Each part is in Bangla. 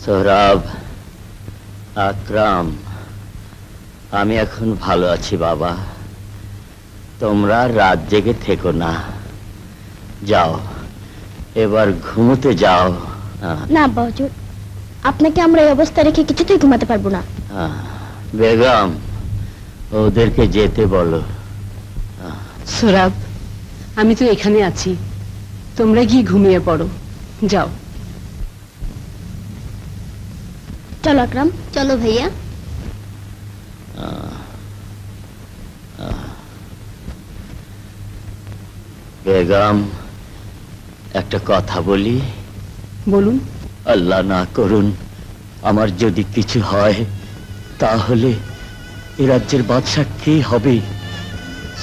সোহরাব, আকরাম, আমি এখন ভালো আছি বাবা। তোমরা রাত জেগে থেকো না, যাও এবার ঘুমোতে যাও। না আব্বা হুজুর, আপনাকে আমরা এই অবস্থা রেখে কিছুতেই ঘুমাতে পারবো না। বেগম, ওদেরকে যেতে বলো। সোহরাব, আমি তো এখানে আছি, তোমরা গিয়ে ঘুমিয়ে পড়ো, যাও। চলো আকরাম। চলো ভাইয়া। বেগম, একটা কথা বলি। বলুন। আল্লাহ না করুন আমার যদি কিছু হয়, তাহলে এ রাজ্যের বাদশা কে হবে?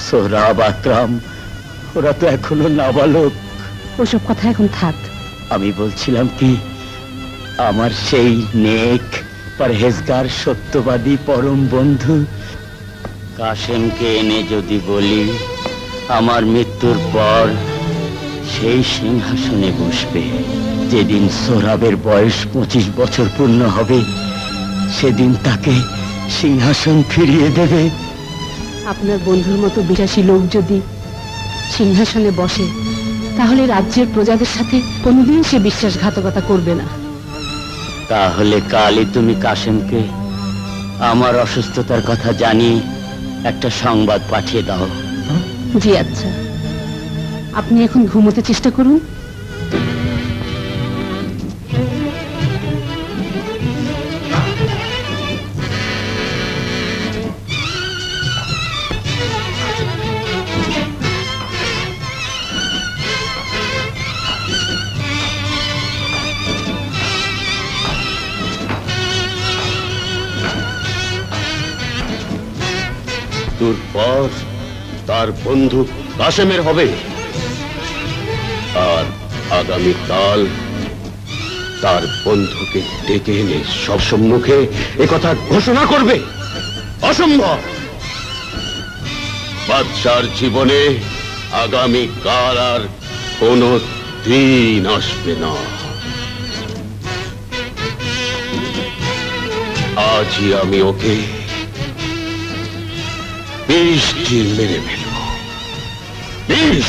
সোহরাব, আকরাম, ওরা তো এখনো নাবালক। ওসব কথা এখন থাক। আমি বলছিলাম কি, আমার সেই নেক পরহেজগার সত্যবাদী পরম বন্ধু কাশেমকে এনে যদি বলি আমার মৃত্যুর পর সেই সিংহাসনে বসবে, যেদিন সোহরাবের বয়স 25 বছর পূর্ণ হবে, সেদিন তাকে সিংহাসন ফিরিয়ে দেবে। আপনার বন্ধুর মতো বিশ্বাসী লোক যদি সিংহাসনে বসে, তাহলে রাজ্যের প্রজাদের সাথে কোনোদিন সে বিশ্বাসঘাতকতা করবে না। তাহলে কালই তুমি কাশেমকে আমার অসুস্থতার কথা জানিয়ে একটা সংবাদ পাঠিয়ে দাও। জি আচ্ছা, আপনি এখন ঘুমোতে চেষ্টা করুন। মৃত্যুর পর তার বন্ধু কাশেমের হবে, আর আগামীকাল তার বন্ধুকে ডেকে এনে সব সম্মুখে একথা ঘোষণা করবে। অসম্ভব। বাদশার জীবনে আগামীকাল আর কোনো দিন আসবে না। আজই আমি ওকে 20 ঢিল মেরে ফেলব। 20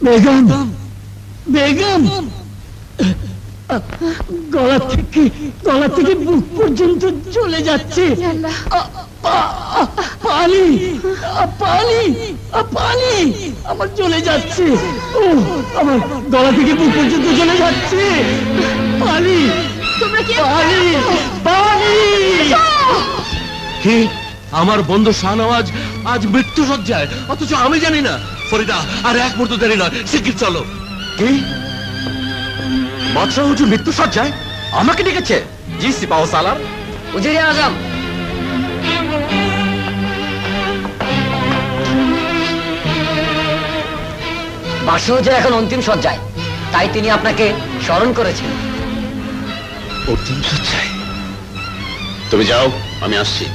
বেগম, বেগম, গলা থেকে বুক পর্যন্ত চলে যাচ্ছে পানি, পানি, পানি আমার চলে যাচ্ছে। ও আমার গলা থেকে বুক পর্যন্ত চলে যাচ্ছে পানি, পানি, পানি। কি আমার বন্ধু শাহনওয়াজ আজ মৃত্যু সজ্জায়, অথচ আমি জানি না। ফরিদা, আর এক মুহূর্ত দেরি নয়, শিগগির চলো। কি বাদশাহ হুজুর মৃত্যু সজ্জায়? আমাকে ডেকেছে? জি সিপাহ সালার। উজিরে আজম, বাদশাহ হুজুর এখন অন্তিম সজ্জায়, তাই তিনি আপনাকে স্মরণ করেছেন। অন্তিম সজ্জায়? তুমি যাও, আমি আসছি।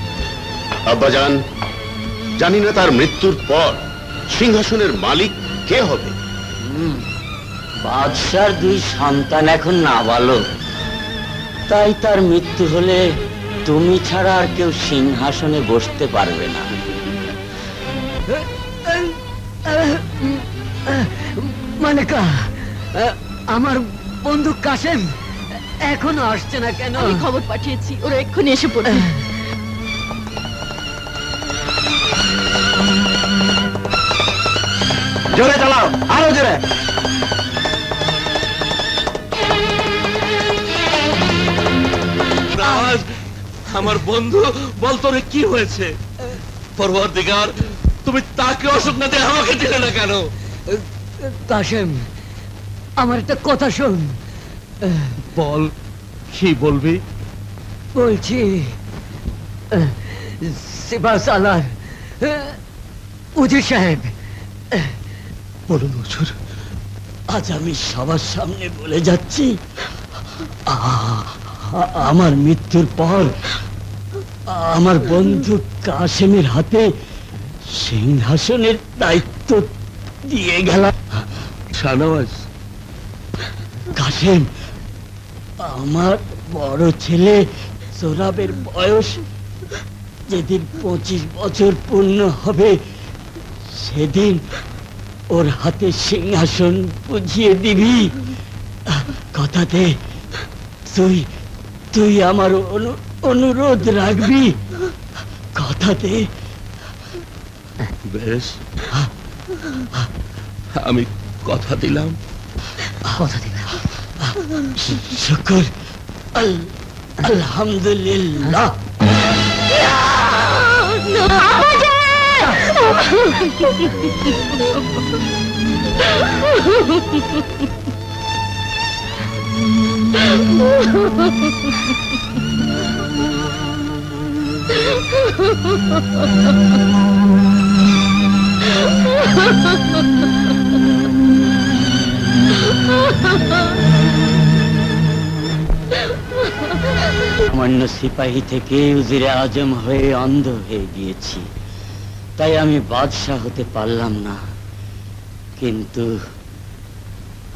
আব্বাজান, জানি না তার মৃত্যুর পর সিংহাসনের মালিক কে হবে। বাদশার 2 সন্তান এখন নাবালক, তাই তার মৃত্যু হলে তুমি ছাড়া আর কেউ সিংহাসনে বসতে পারবে না। মালেকা, আমার বন্ধু কাশেম এখনো আসছে না কেন? আমি খবর পাঠিয়েছি, ওরা এক্ষুনি এসে পড়বে। জোরে চালাও, আরো জোরে। আজ আমার বন্ধু, বল তোরে কি হয়েছে? পরওয়ারদিগার, তুমি তাকে অসুখ না দিয়ে আমাকে দিলে না কেন? কাশেম, আমার একটা কথা শোন। বল, কি বলবি? বলছি, সিপাহসালার উজির সাহেব। বলুন হুজুর। আজ আমি সবার সামনে বলে যাচ্ছি, আমার মৃত্যুর পর আমার বন্ধু কাশেমের হাতে সিংহাসনের দায়িত্ব দিয়ে গেলাম। শাহনওয়াজ, কাশেম, আমার বড় ছেলে সোহরাবের বয়স যেদিন 25 বছর পূর্ণ হবে, সেদিন ওর হাতে সিংহাসন বুঝিয়ে দিবি। কথা দে, তুই আমার অনুরোধ রাখবি। কথা দে। বেশ, আমি কথা দিলাম। কথা দিলাম। শুকর, আলহামদুলিল্লাহ। সামান্য সিপাহী থেকে উজিরে আজম হয়ে অন্ধ হয়ে গিয়েছি, তাই আমি বাদশাহ হতে পারলাম না। কিন্তু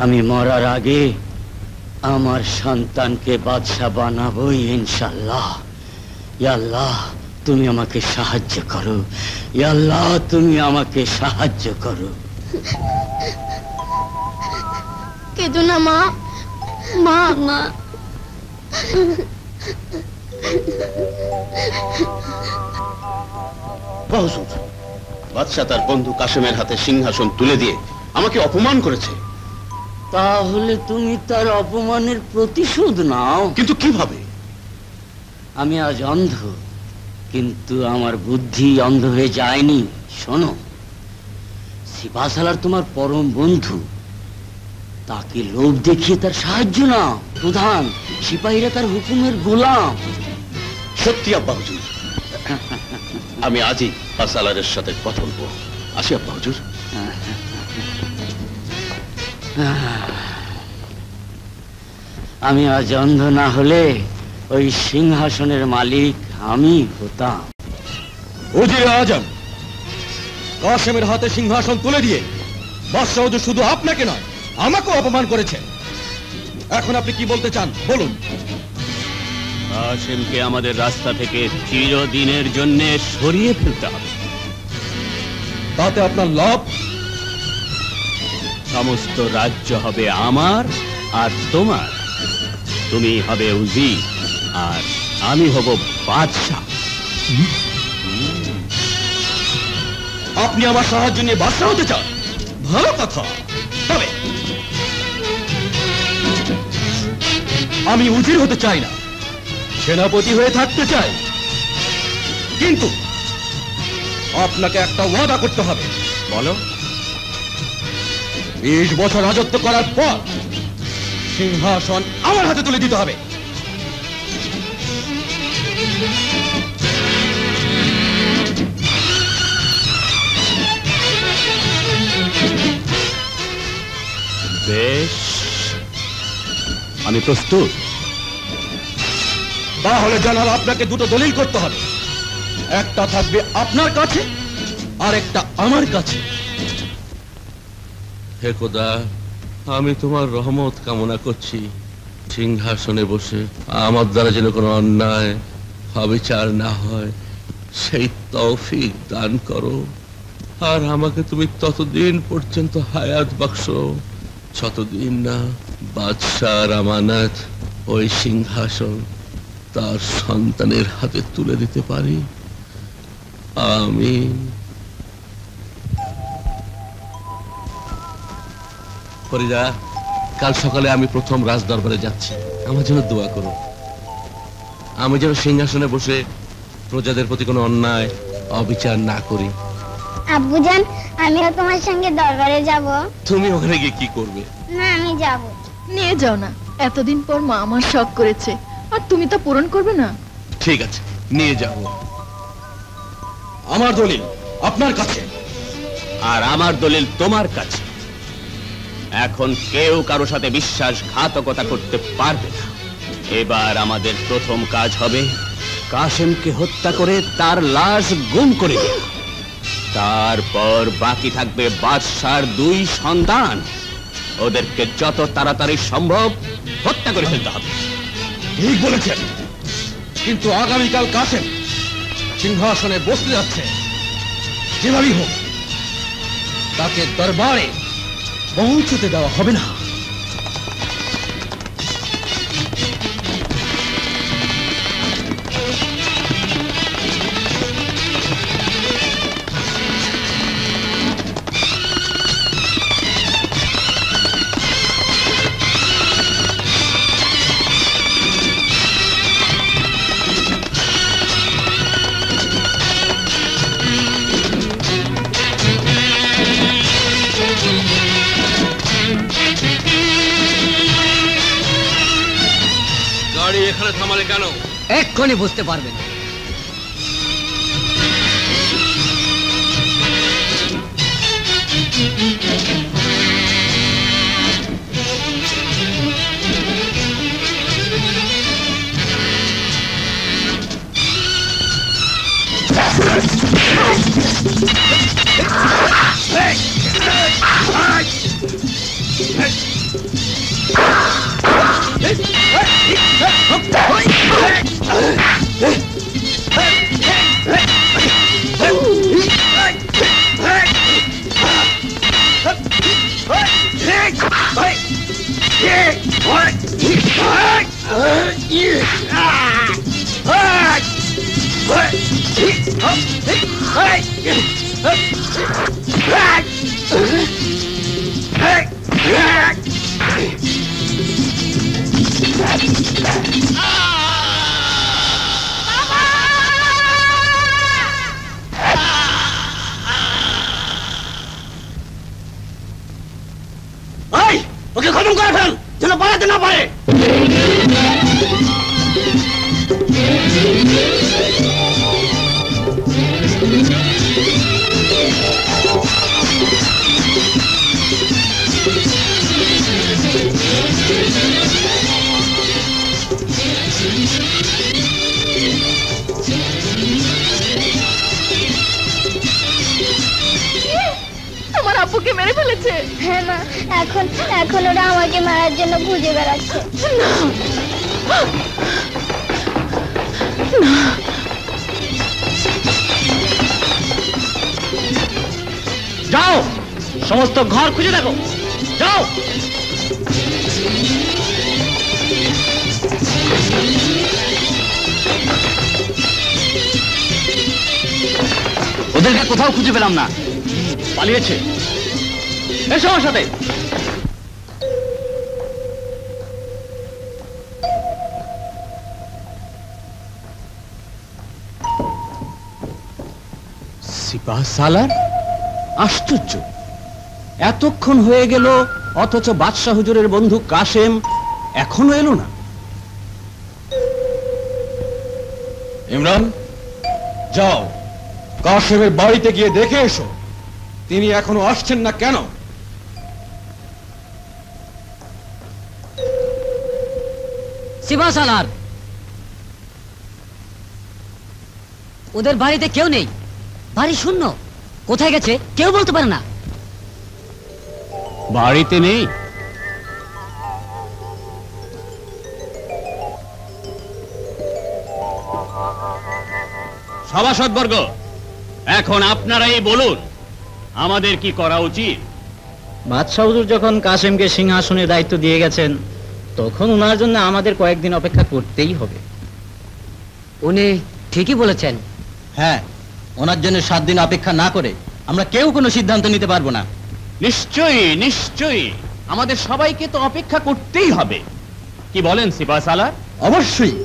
আমি মরার আগে আমার সন্তানকে বাদশাহ বানাবোই ইনশাআল্লাহ। ইয়া আল্লাহ, তুমি আমাকে সাহায্য করো। ইয়া আল্লাহ, তুমি আমাকে সাহায্য করো। কেঁদো না মা, মা মা। হুজুর, বাদশাহ তার বন্ধু কাশেমের হাতে সিংহাসন তুলে দিয়ে আমাকে অপমান করেছে। তাহলে তুমি তার অপমানের প্রতিশোধ নাও। কিন্তু কিভাবে? আমি আজ অন্ধ, কিন্তু আমার বুদ্ধি অন্ধ হয়ে যায়নি। শোনো, সিপাহসালার তোমার পরম বন্ধু, তাকে লোভ দেখিয়ে তার সাহায্য নাও। প্রধান, সিপাহীরা তার হুকুমের গোলাম। সত্যি আব্বা হুজুর, আমি আজই ফাসালারের সাথে কথা বলবো। আসি আব্বা হুজুর। আমি আজ অন্ধ না হলে ওই সিংহাসনের মালিক আমি হতাম। উজিরে আজম, কাশেমের হাতে সিংহাসন তুলে দিয়ে বাদশাহ হুজুর শুধু আপনাকে নয়, আমাকেও অপমান করেছে। এখন আপনি কি বলতে চান বলুন। কাশেমকে আমাদের রাস্তা থেকে চিরদিনের জন্য সরিয়ে ফেলতে হবে। তাতে আপনার লাভ? সমস্ত রাজ্য হবে আমার আর তোমার। তুমি হবে উজির আর আমি হব বাদশাহ। আপনি আমার সাহায্য নিয়ে বাদশাহ হতে চান? ভালো কথা। তবে আমি উজির হতে চাই না, সেনাপতি হয়ে থাকতে চাই। কিন্তু আপনাকে একটা ওয়াদা করতে হবে। বলো। 20 বছর রাজত্ব করার পর সিংহাসন আমার হাতে তুলে দিতে হবে। বেশ, আমি প্রস্তুত। তাহলে জানাল আপনাকে দুটো দলিল করতে হবে। একটা থাকবে আপনার কাছে আর একটা আমার কাছে। হে খোদা, আমি তোমার রহমত কামনা করছি। সিংহাসনে বসে আমার দ্বারা যেন কোনো অন্যায় অবিচার না হয়, সেই তৌফিক দান করো। আর আমাকে তুমি ততদিন পর্যন্ত হায়াত বাক্সো যতদিন না বাদশার আমানত ওই সিংহাসন তার সন্তানের হাতে তুলে দিতে পারি। আমিন। ফরিদা, কাল সকালে আমি প্রথম রাজদরবারে যাচ্ছি, আমার জন্য দোয়া করো। আমি যেন সিংহাসনে বসে প্রজাদের প্রতি কোনো অন্যায় অবিচার না করি। আব্বুজান, আমিও তোমার সঙ্গে দরবারে যাব। তুমি ওখানে গিয়ে কি করবে? না, আমি যাব। নিয়ে যাও না, এতদিন পর মা আমার শখ করেছে, আর তুমি তা পূরণ করবে না। ঠিক আছে, নিয়ে যাব। আমার দলিল আপনার কাছে, আর আমার দলিল তোমার কাছে। এখন কেউ কারো সাথে বিশ্বাসঘাতকতা করতে পারবে না। এবার আমাদের প্রথম কাজ হবে কাসেমকে হত্যা করে তার লাশ গুম করে দেওয়া। তারপর বাকি থাকবে বাদশার 2 সন্তান। ওদেরকে যত তাড়াতাড়ি সম্ভব হত্যা করে ফেলতে হবে। ঠিক বলেছেন, কিন্তু আগামীকাল কাসেম সিংহাসনে বসতে যাচ্ছে। যেভাবেই হোক তাকে দরবারে পৌঁছতে দেওয়া হবে না। গাড়ি এখানে থামালে কেন? এক্ষুনি বুঝতে পারবেন। ওকে খতম করে ফেল, যেন পালাতে না পারে। আমার আব্বুকে মেরে ফেলেছে। হ্যাঁ মা, এখন ওরা আমাকে মারার জন্য খুঁজে বেড়াচ্ছে। যাও, সমস্ত ঘর খুঁজে দেখো, যাও। ওদেরকে কোথাও খুঁজে পেলাম না, পালিয়েছে। এসো আমার সাথে। সিপাহ সালার, আশ্চর্য, এতক্ষণ হয়ে গেল অথচ বাদশাহ হুজুরের বন্ধু কাসেম এখনো এলো না। ইমরান, যাও কাসেমের বাড়িতে গিয়ে দেখে এসো তিনি এখনো আসছেন না কেন। সিপাহ সালার, ওদের বাড়িতে কেউ নেই, বাড়ি শূন্য। কোথায় গেছে কেউ বলতে পারে না। বাড়িতে নেই? সভাসদবর্গ, এখন আপনারাই বলুন আমাদের কি করা উচিত। বাদশাহ হুজুর যখন কাসেমকে সিংহাসনের দায়িত্ব দিয়ে গেছেন, তখন ওনার জন্য আমাদের কয়েকদিন অপেক্ষা করতেই হবে। উনি ঠিকই বলেছেন। হ্যাঁ, ওনার জন্য 7 দিন অপেক্ষা না করে আমরা কেউ কোনো সিদ্ধান্ত নিতে পারবো না। নিশ্চয়ই নিশ্চয়ই, আমাদের সবাইকে তো অপেক্ষা করতেই হবে। কি বলেন সিপাহ সালার? অবশ্যই।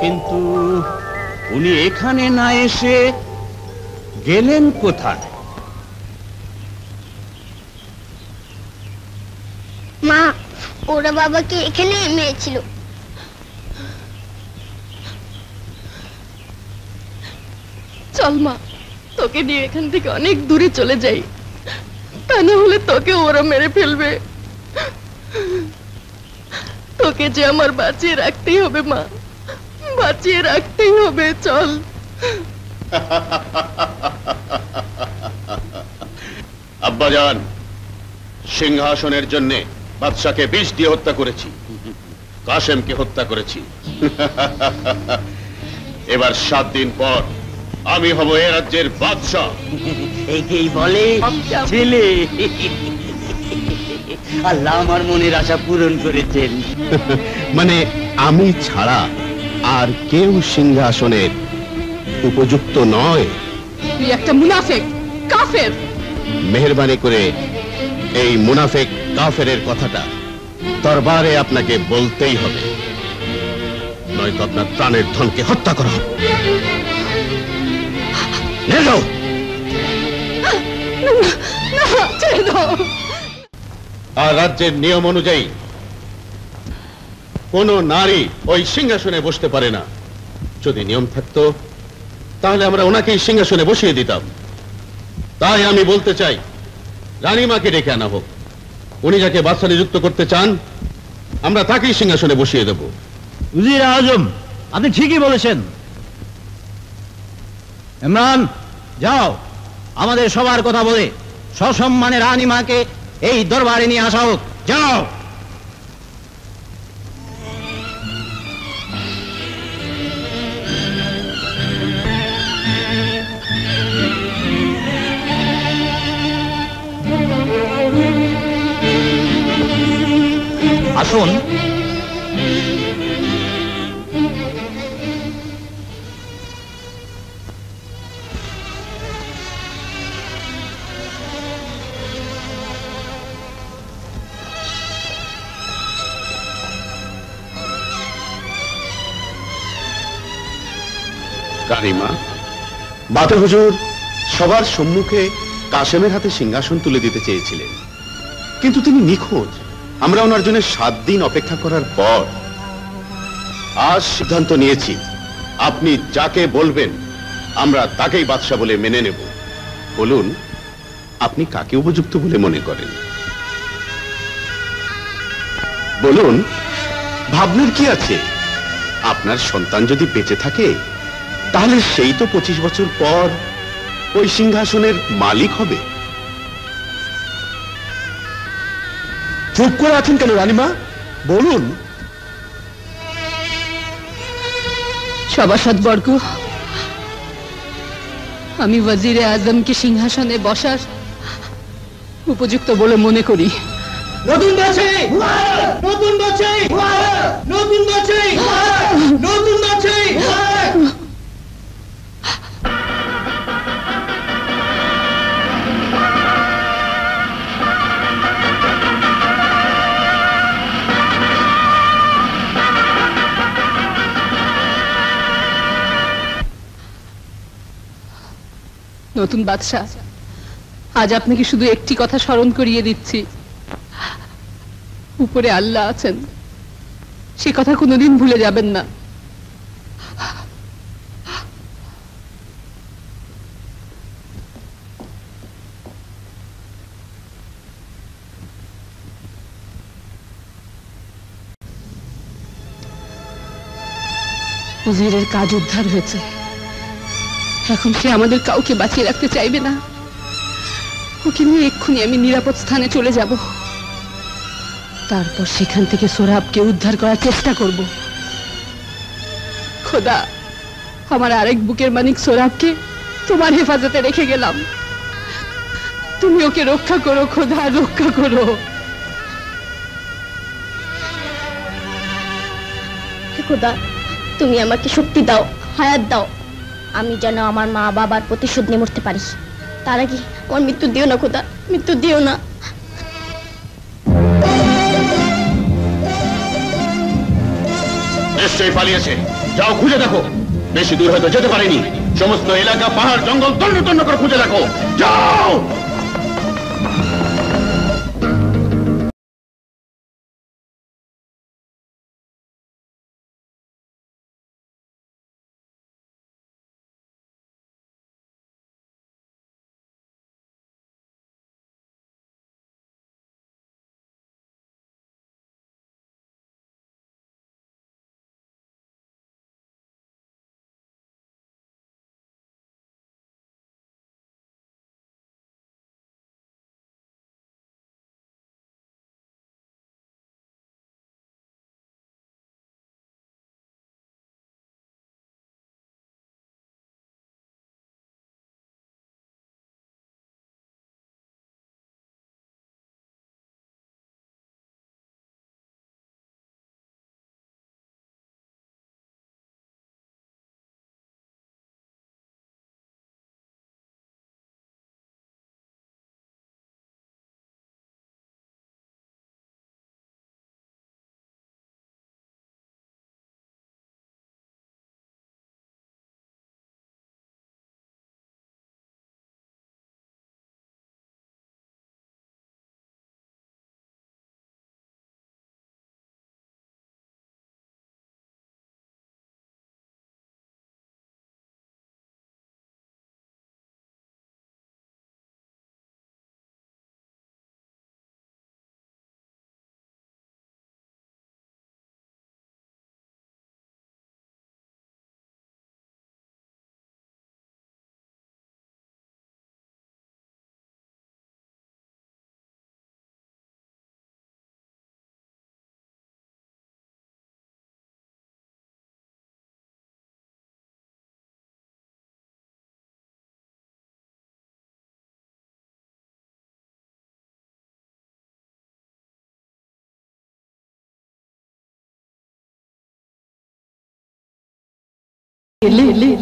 কিন্তু উনি এখানে না এসে গেলেন কোথায়? মা, ওরা বাবাকে এখানে মেরেছিল। চল মা, তোকে নিয়ে এখান থেকে অনেক দূরে চলে যাই, তা না হলে তোকে ওরা মেরে ফেলবে। তোকে যে আমার বাঁচিয়ে রাখতেই হবে মা, বাঁচিয়ে রাখতেই হবে। চল। আব্বাজান, সিংহাসনের জন্য বাদশাকে বিষ দিয়ে হত্যা করেছি, কাসেমকে হত্যা করেছি। এবার 7 দিন পর আমি হব এ রাজ্যের বাদশাহ। একেই বলে ছেলে। আল্লাহ আমার মনের আশা পূরণ করেছেন। মানে আমি ছাড়া আর কেউ সিংহাসনের উপযুক্ত নয়। তুই একটা মুনাফেক, কাফের। মেহেরবানি করে এই মুনাফেক কাফেরের কথাটা দরবারে আপনাকে বলতেই হবে, নয়তো আপনার প্রাণের ধনকে হত্যা করা হবে। নিয়ে যাও। আর রাজ্যের নিয়ম অনুযায়ী কোন নারী ওই সিংহাসনে বসতে পারে না। যদি নিয়ম থাকতো তাহলে আমরা ওনাকেই সিংহাসনে বসিয়ে দিতাম। তাই আমি বলতে চাই, রানীমাকে ডেকে আনা হোক। উনি যাকে বাদশা নিযুক্ত করতে চান, আমরা তাকেই সিংহাসনে বসিয়ে দেব। উজির আজম, আপনি ঠিকই বলেছেন। ইমরান, যাও, আমাদের সবার কথা বলে সসম্মানে রানীমাকে এই দরবারে নিয়ে আসা হোক। যাও। আসুন। রানীমা, বাতে হুজুর সবার সম্মুখে কাসেমের হাতে সিংহাসন তুলে দিতে চেয়েছিলেন, কিন্তু তিনি নিখোঁজ। আমরা ওনার জন্য 7 দিন অপেক্ষা করার পর আজ সিদ্ধান্ত নিয়েছি, আপনি যাকে বলবেন আমরা তাকেই বাদশা বলে মেনে নেব। বলুন, আপনি কাকে উপযুক্ত বলে মনে করেন? বলুন, ভাবনার কি আছে? আপনার সন্তান যদি বেঁচে থাকে, তাহলে সেই তো 25 বছর পর ওই সিংহাসনের মালিক হবে। চুপ করে আছেন কেন রানীমা? বলুন। সভাসদবর্গ, আমি ওয়াজিরে আজমকে সিংহাসনে বসার উপযুক্ত বলে মনে করি। নতুন বাদশাহ, নতুন বাদশাহ, নতুন বাদশাহ, নতুন বাদশাহ। নতুন বাদশাহ, আজ আপনাকে শুধু একটি কথা স্মরণ করিয়ে দিচ্ছি, উপরে আল্লাহ আছেন, সে কথা কোনোদিন ভুলে যাবেন না। উজিরের কাজ উদ্ধার হয়েছে। এখন সে আমাদের কাউকে বাঁচিয়ে রাখতে চাইবে না। ওকে নিয়ে এক্ষুনি আমি নিরাপদ স্থানে চলে যাব। তারপর সেখান থেকে সোহরাবকে উদ্ধার করার চেষ্টা করব। খোদা, আমার আরেক বুকের মানিক সোহরাবকে তোমার হেফাজতে রেখে গেলাম। তুমি ওকে রক্ষা করো খোদা, রক্ষা করো। খোদা, তুমি আমাকে শক্তি দাও, হায়াত দাও, আমি যেন আমার মা বাবার প্রতিশোধ নিয়ে মরতে পারি। তার আগে আমার মৃত্যু দিও না খোদা, মৃত্যু দিও না। নিশ্চয়ই পালিয়েছে, যাও খুঁজে দেখো। বেশি দূর হয়তো যেতে পারেনি। সমস্ত এলাকা, পাহাড়, জঙ্গল তন্ন তন্ন করে খুঁজে দেখো, যাও।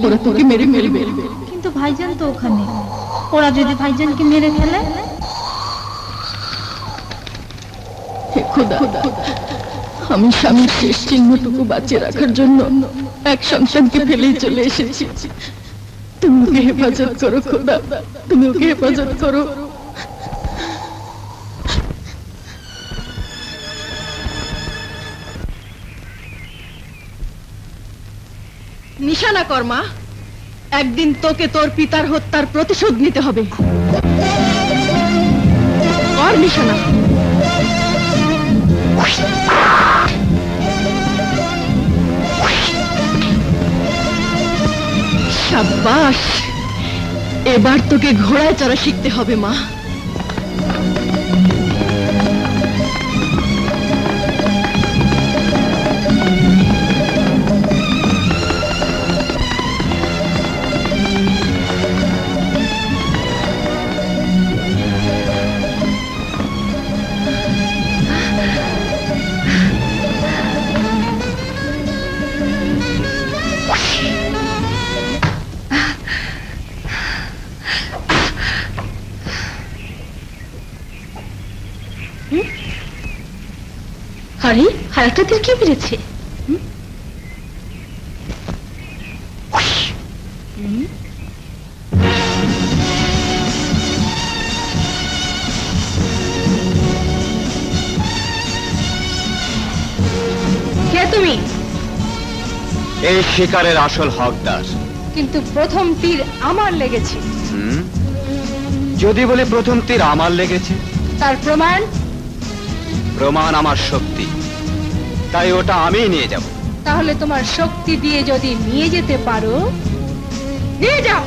ওরা তোকে মেরে ফেলবে। কিন্তু ভাইজান তো ওখানে, ওরা যদি ভাইজানকে মেরে ফেলে? খোদা, আমি স্বামীর শেষ চিহ্নটুকু বাঁচিয়ে রাখার জন্য এক সন্তানকে ফেলেই চলে এসেছি। তুমি ওকে হেফাজত করো খোদা, তুমি ওকে হেফাজত করো। নিশানা কর্মা, একদিন তোকে তোর পিতার হত্যার প্রতিশোধ নিতে হবে। কর নিশানা। শাবাশ, এবার তোকে ঘোড়ায় চড়া শিখতে হবে মা। আরে হারাটা তীর কে বেড়েছে? কে তুমি? এই শিকারের আসল হকদার। কিন্তু প্রথম তীর আমার লেগেছে। যদি বলে প্রথম তীর আমার লেগেছে, তার প্রমাণ? প্রমাণ আমার শক্তি, তাই ওটা আমিই নিয়ে যাব। তাহলে তোমার শক্তি দিয়ে যদি নিয়ে যেতে পারো, নিয়ে যাও।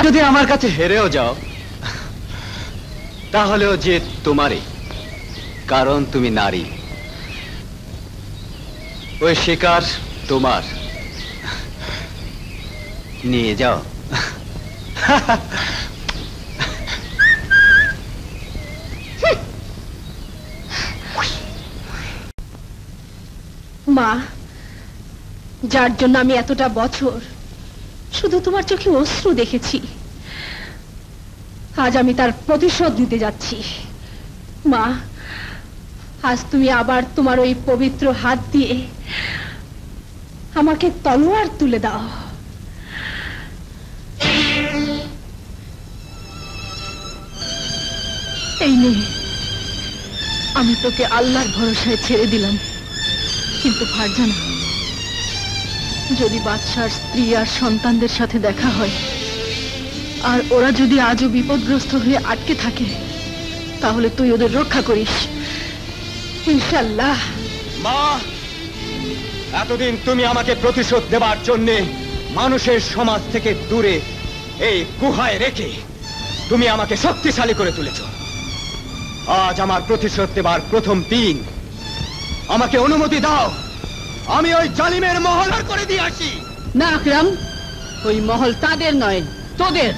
যদি আমার কাছে হেরেও যাও তাহলেও জিত তোমারই, কারণ তুমি নারী। ওই শিকার তোমার, নিয়ে যাও। মা, যার জন্য আমি এতটা বছর শুধু তোমার চোখে অশ্রু দেখেছি, আজ আমি তার প্রতিশোধ নিতে যাচ্ছি। মা, আজ তুমি আবার তোমার ওই পবিত্র হাত দিয়ে আমাকে তলোয়ার তুলে দাও। এই নে, আমি তোকে আল্লাহর ভরসায় ছেড়ে দিলাম, কিন্তু ফারজানা, যদি বাদশার স্ত্রী আর সন্তানদের সাথে দেখা হয় আর ওরা যদি আজও বিপদগ্রস্ত হয়ে আটকে থাকে, তাহলে তুই ওদের রক্ষা করিস, ইনশাআল্লাহ। মা, এতদিন তুমি আমাকে প্রতিশোধ দেবার জন্য মানুষের সমাজ থেকে দূরে এই গুহায় রেখে তুমি আমাকে শক্তিশালী করে তুলেছ। আজ আমার প্রতিশোধ দেবার প্রথম দিন, আমাকে অনুমতি দাও, আমি ওই জালিমের মহল করে দিয়ে আসি। না আকরাম, ওই মহল তাদের নয়, তোদের।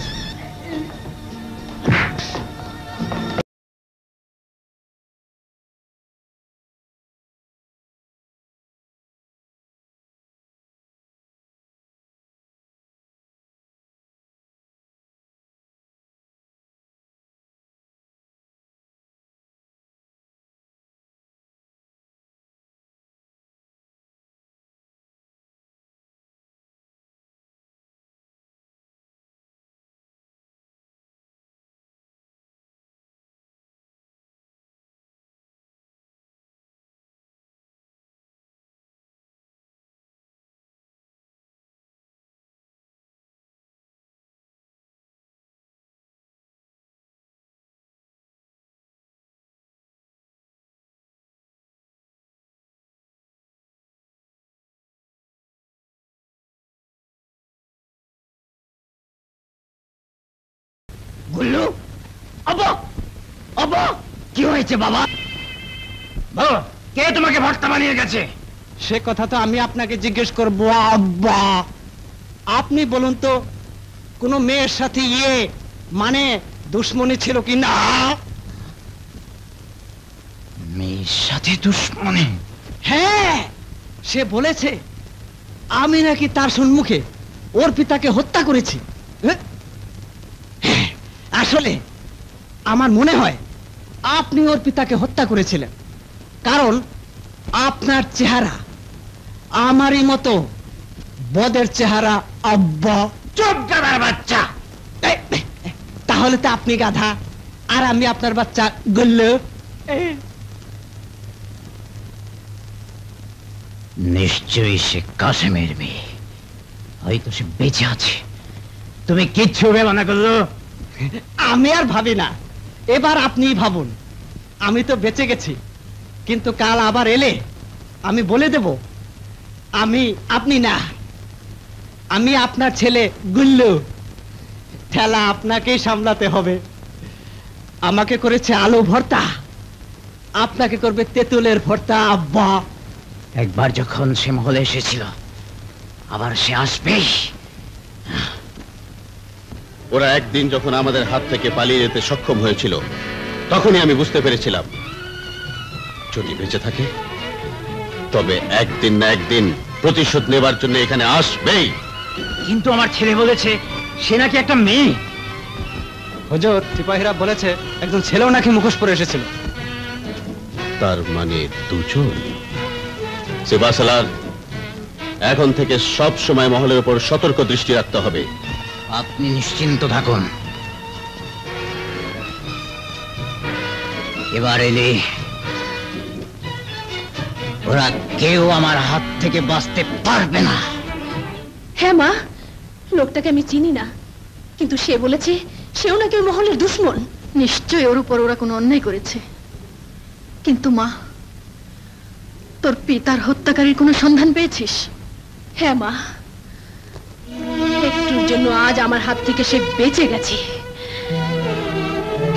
গুল্লু, আব্বা, আব্বা, কি হয়েছে বাবা? কে তোমাকে ভর্তা বানিয়ে গেছে? সে কথা তো আমি আপনাকে জিজ্ঞেস করবো আব্বা। আপনি বলুন তো, কোন মেয়ের সাথে মানে দুশ্মনী ছিল কি না? মেয়ের সাথে দুশ্মনী? হ্যাঁ, সে বলেছে আমি নাকি তার সম্মুখে ওর পিতাকে হত্যা করেছি। আসলে আমার মনে হয় আপনি ওর পিতাকে হত্যা করেছিলেন, কারণ আপনার চেহারা আমারই মতো বদের চেহারা আব্বা। চুপ গাধার বাচ্চা! তাহলে তো আপনি গাধা আর আমি আপনার বাচ্চা গুল্লু। নিশ্চয়ই সে কাসেমের মেয়ে, হয়তো সে বেঁচে আছে। তুমি কিচ্ছু ভেবো না গুল্লু। আমি আর ভাবি না, এবার আপনিই ভাবুন। আমি তো বেঁচে গেছি, কিন্তু কাল আবার এলে আমি বলে দেব আপনি না, আমি আপনার ছেলে গুল্লু। ঠেলা আপনাকেই সামলাতে হবে। আমাকে করেছে আলু ভর্তা, আপনাকে করবে তেঁতুলের ভর্তা আব্বা। একবার যখন সে মহলে এসেছিল, আবার সে আসবেই। ওরা একদিন যখন আমাদের হাত থেকে পালিয়ে যেতে সক্ষম হয়েছিল, তখনই আমি বুঝতে পেরেছিলাম যদি বেঁচে থাকে তবে একদিন না একদিন প্রতিশোধ নেবার জন্য এখানে আসবেই। কিন্তু আমার ছেলে বলেছে সে নাকি একটা মেয়ে। হুজুর, সিপাহীরা বলেছে একজন ছেলেও নাকি মুখোশ পরে এসেছিল। তার মানে দুজন। সেবাসালার, এখন থেকে সব সময় মহলের উপর সতর্ক দৃষ্টি রাখতে হবে। আপনি নিশ্চিন্ত থাকুন। এবার এলে ওরা কেউ আমার হাত থেকে বাঁচতে পারবে না। হ্যাঁ মা, লোকটাকে আমি চিনি না, কিন্তু সে বলেছে সেও নাকি ওই মহলের দুশ্মন। নিশ্চয়ই ওর উপর ওরা কোনো অন্যায় করেছে। কিন্তু মা, তোর পিতার হত্যাকারীর কোনো সন্ধান পেয়েছিস? হ্যাঁ মা, একটুর জন্য আজ আমার হাত থেকে সে বেঁচে গেছে,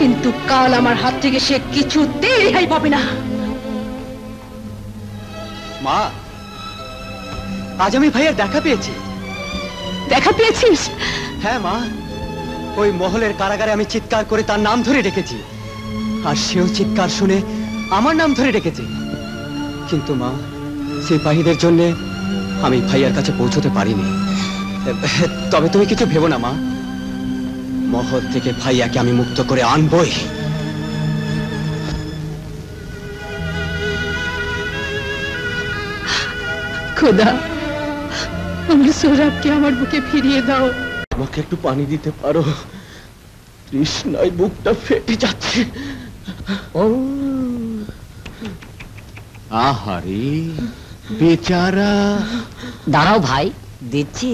কিন্তু কাল আমার হাত থেকে সে কিছুতেই রেহাই পাবে না। মা, আজ আমি ভাইয়ের দেখা পেয়েছি। দেখা পেয়েছিস? হ্যাঁ মা, ওই মহলের কারাগারে আমি চিৎকার করে তার নাম ধরে ডেকেছি, আর সেও চিৎকার শুনে আমার নাম ধরে ডেকেছে। কিন্তু মা, সিপাহীদের জন্য আমি ভাইয়ার কাছে পৌঁছতে পারিনি। তবে তুমি কিছু ভেবো না মা, মহল থেকে ভাইয়াকে আমি মুক্ত করে আনবই। খোদা, আমার সোহরাবকে আমার বুকে ফিরিয়ে দাও। আমাকে একটু পানি দিতে পারো? তৃষ্ণায় বুকটা ফেটে যাচ্ছে। আহারে বেচারা। দাঁড়াও ভাই, দিচ্ছি।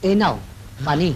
এই নাও পানি।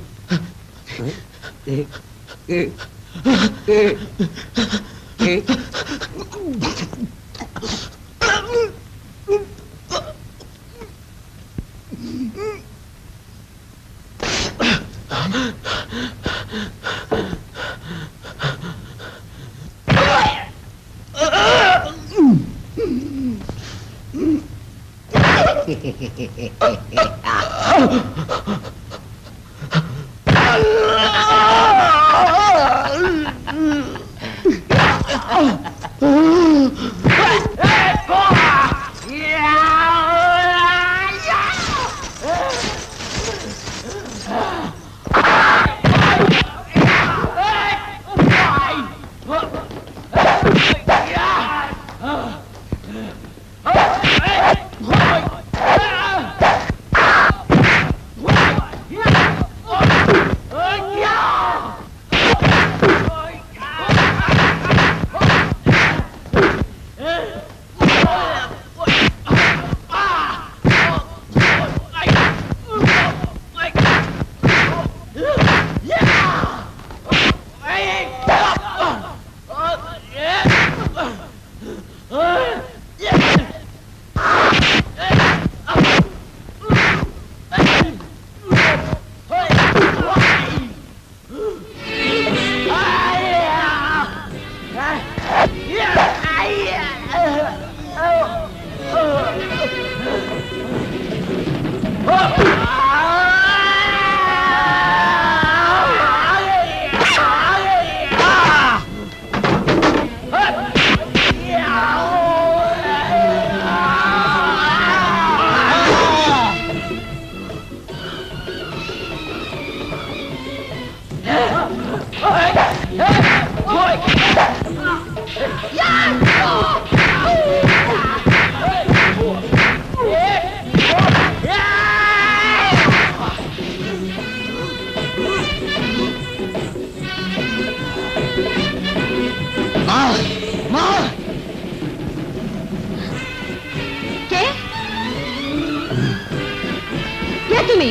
তুমি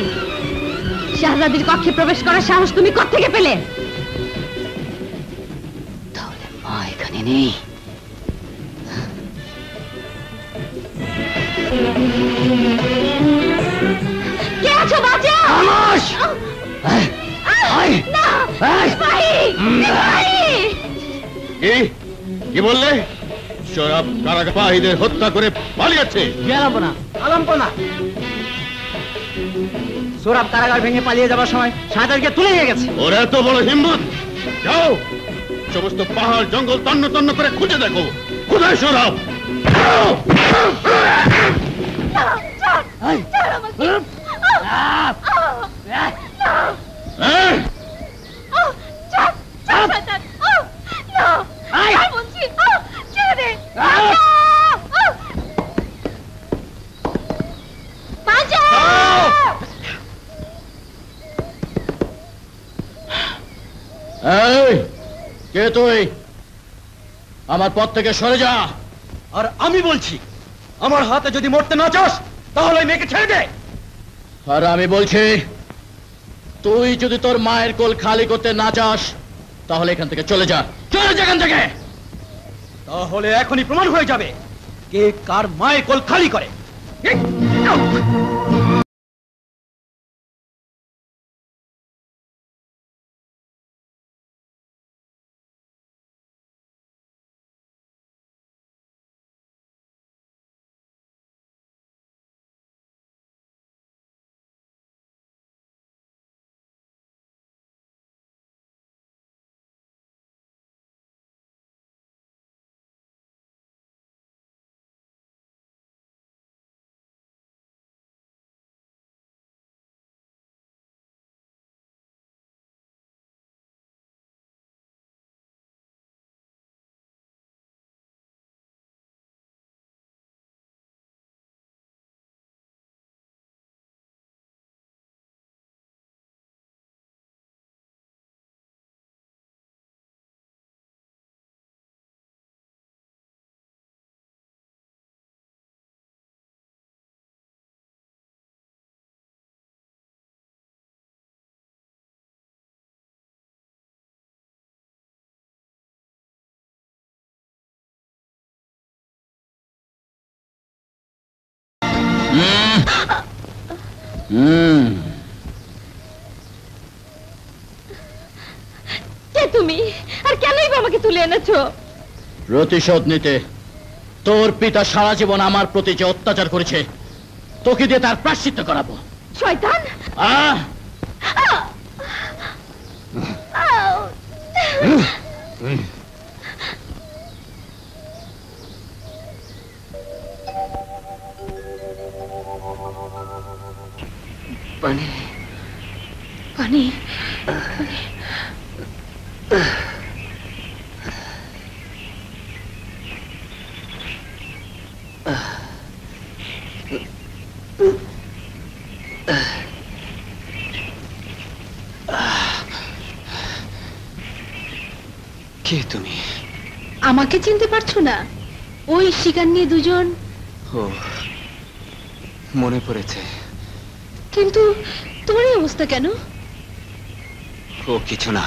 শাহজাদির কক্ষে প্রবেশ করার সাহস তুমি কোত্থেকে পেলে? তাহলে মা এখানে নেই। কে আছো বাঁচাও! খামোশ! না! সিপাহী! সিপাহী! কি বললে? শরাব কারাগারীদের হত্যা করে পালিয়েছে। আলাম্পনা সোহরাব কারাগার ভেঙে পালিয়ে যাবার সময় শাহজাদিকে তুলে নিয়ে গেছে। ওর এত বড় হিম্মত! যাও, সমস্ত পাহাড় জঙ্গল তন্ন তন্ন করে খুঁজে দেখো, কোথায় শরাব? কে তুই? আমার পথ থেকে সরে যা। আর আমি বলছি, আমার হাতে যদি মরতে না চাস তাহলে ওই মেয়েকে ছেড়ে দে। আর আমি বলছি, তুই যদি তোর মায়ের কোল খালি করতে না চাস তাহলে এখান থেকে চলে যা। চলে যা এখান থেকে। তাহলে এখনই প্রমাণ হয়ে যাবে কে কার মায়ের কোল খালি করে। কে তুমি? আর কেনই বা আমাকে তুলে এনেছো? প্রতিশোধ নিতে। তোর পিতা সারা জীবন আমার প্রতি যে অত্যাচার করেছে তোকে দিয়ে তার প্রায়শ্চিত্ত করাবো। শয়তান! পানি পানি কে তুমি? আমাকে চিনতে পারছো না? ওই শিকার নিয়ে দুজন। ও, মনে পড়েছে। কিন্তু তোমার এই অবস্থা কেন? ও কিছু না।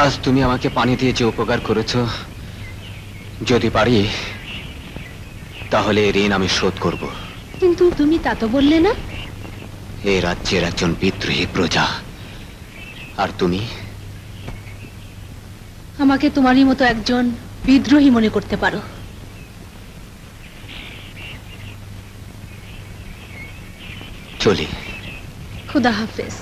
আজ তুমি আমাকে পানি দিয়ে যে উপকার করেছো, যদি পারি তাহলে এর ঋণ আমি শোধ করব। কিন্তু তুমি তা তো বললে না। এই রাজ্যের একজন বিদ্রোহী প্রজা, আর তুমি? আমাকে তোমারই মতো একজন বিদ্রোহী মনে করতে পারো। চলি। খুদা হাফেজ।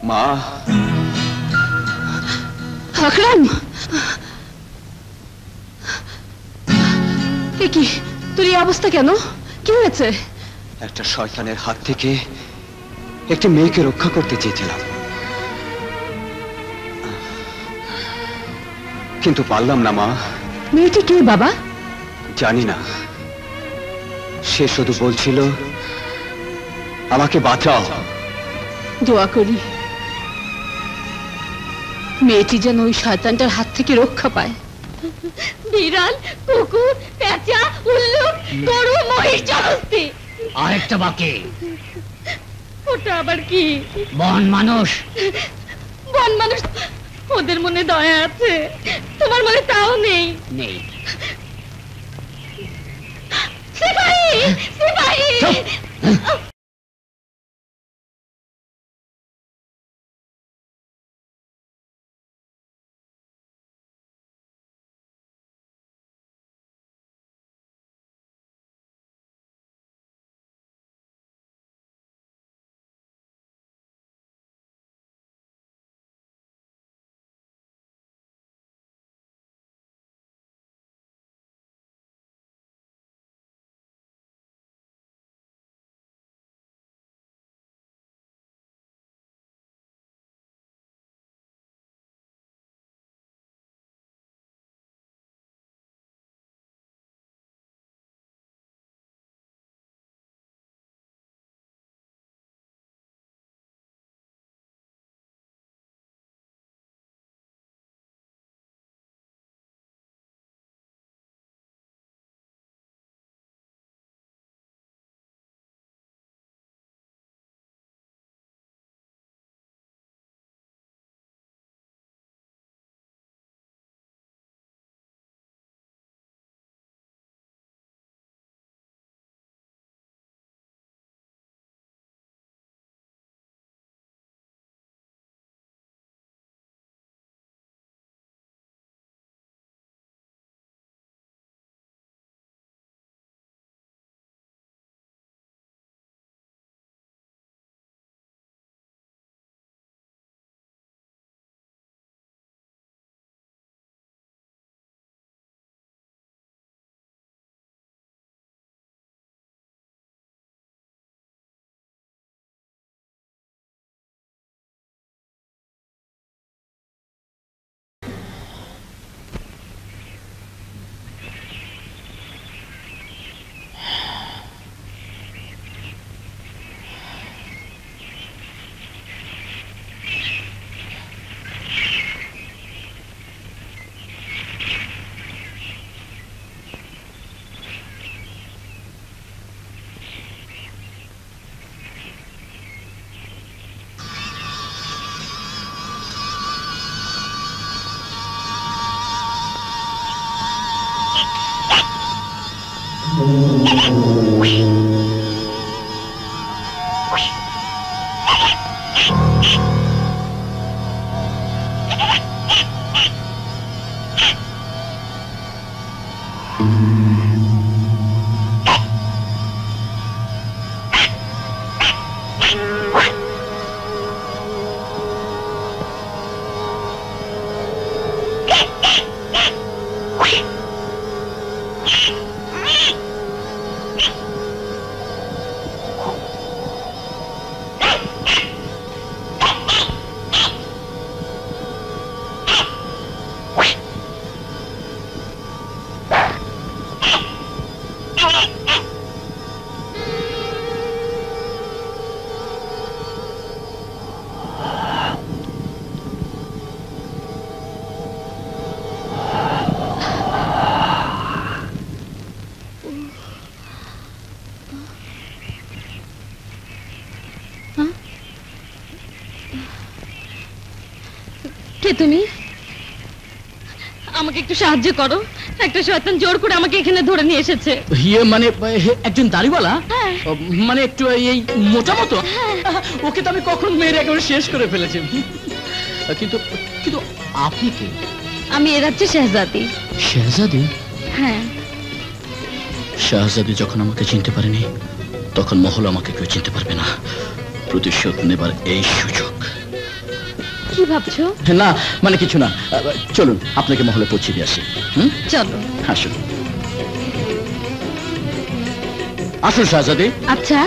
মা। আকরাম, কি তোর এই অবস্থা কেন? কি হয়েছে? একটা শয়তানের হাত থেকে একটি মেয়েকে রক্ষা করতে চেয়েছিলাম, কিন্তু পারলাম না মা। মেয়েটি কে বাবা? জানি না, সে শুধু বলছিল আমাকে বাঁচাও। দোয়া করি মেয়েটি যেন ওই শয়তানটার হাত থেকে রক্ষা পায়। বিড়াল, কুকুর, পেঁচা, উল্লুক, গরু, মহিষ, জলহস্তি। আরেকটা বাকি। ওটা আবার কি? বন মানুষ। বন মানুষ? ওদের মনে দয়া আছে, তোমার মনে তাও নেই। নেই। সিপাহী, সিপাহী। কে তুমি? আমাকে একটু সাহায্য করো, একটা শয়তান জোর করে আমাকে এখানে ধরে নিয়ে এসেছে। ইয়ে মানে একজন দাড়িওয়ালা, মানে একটু এই মোটা মতো, ওকে তো আমি কখন মেরে একেবারে শেষ করে ফেলেছি। কিন্তু কিন্তু আপনি কে? আমি এ রাজ্যের শেহজাদি। শেহজাদি? হ্যাঁ। শাহজাদি যখন আমাকে চিনতে পারেনি, তখন মহল আমাকে কেউ চিনতে পারবে না। প্রতিশোধ নেবার এই সুযোগ। কি ভাবছো? না মানে কিছু না, চলুন আপনাকে মহলে পৌঁছে দিয়ে আসি। চলো আসুন আসুন শাহজাদি। আচ্ছা,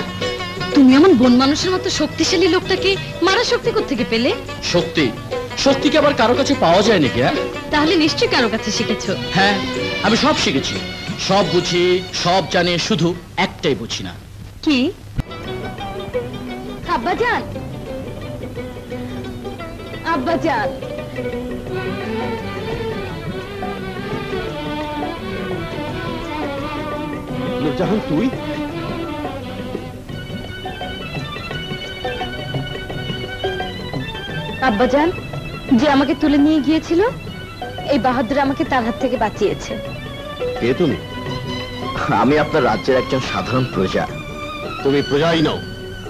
তুমি এমন বন মানুষের মতো শক্তিশালী লোকটাকে মারা শক্তি কোত্থেকে পেলে? শক্তি? শক্তি কি আবার কারো কাছে পাওয়া যায় নাকি? তাহলে নিশ্চয়ই কারো কাছে শিখেছো। হ্যাঁ, আমি সব শিখেছি, সব বুঝি, সব জানি, শুধু একটাই বুঝি না। কি? আব্বাজান, আব্বাজান। নূরজাহান, তুই? আব্বাজান, যে আমাকে তুলে নিয়ে গিয়েছিল, এই বাহাদুর আমাকে তার হাত থেকে বাঁচিয়েছে। কে তুমি? আমি আপনার রাজ্যের একজন সাধারণ প্রজা। তুমি প্রজাই নও,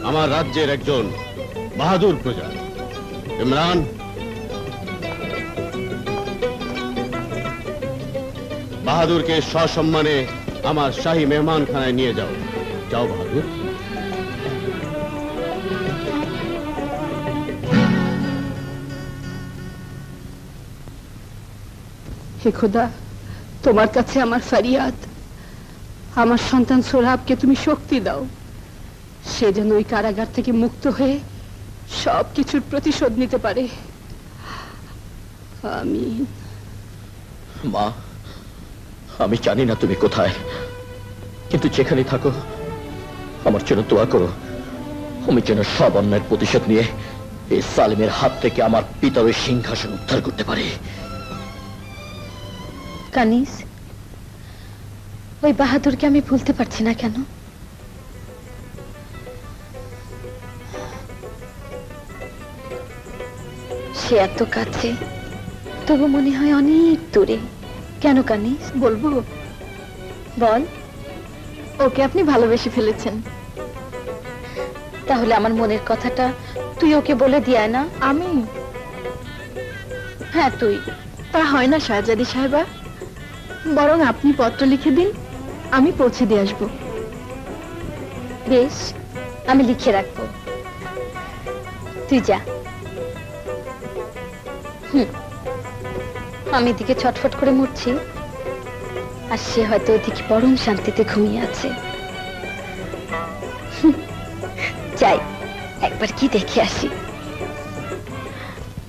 আমার রাজ্যের একজন বাহাদুর প্রজা। ইমরান, বাহাদুরকে সসম্মানে আমার শাহী মেহমানখানায় নিয়ে যাও। যাও বাহাদুর। হে খোদা, তোমার কাছে আমার ফরিয়াদ, আমার সন্তান সোহরাবকে তুমি শক্তি দাও, সে যেন ওই কারাগার থেকে মুক্ত হয়ে সব কিছুর প্রতিশোধ নিতে পারে। আমিন। মা, আমি জানি না তুমি কোথায়, কিন্তু যেখানে থাকো আমার জন্য দোয়া করো। আমি যেন সব অন্যায়ের প্রতিশোধ নিয়ে এই সালিমের হাত থেকে আমার পিতার ওই সিংহাসন উদ্ধার করতে পারি। কানিস, ওই বাহাদুরকে আমি ভুলতে পারছি না কেন? সে এত কাছে, তবু মনে হয় অনেক দূরে। কেন কানিস? বলবো? বল। ওকে আপনি ভালোবেসে ফেলেছেন। তাহলে আমার মনের কথাটা তুই ওকে বলে দিয়ে না? আমি? হ্যাঁ তুই। তা হয় না শাহজাদি সাহেবা, বরং আপনি পত্র লিখে দিন, আমি পৌঁছে দিয়ে আসবো। বেশ, আমি লিখে রাখবো, তুই যা। আমি এদিকে ছটফট করে মরছি, আর সে হয়তো ওদিকে পরম শান্তিতে ঘুমিয়ে আছে। যাই, একবার কি দেখে আসি।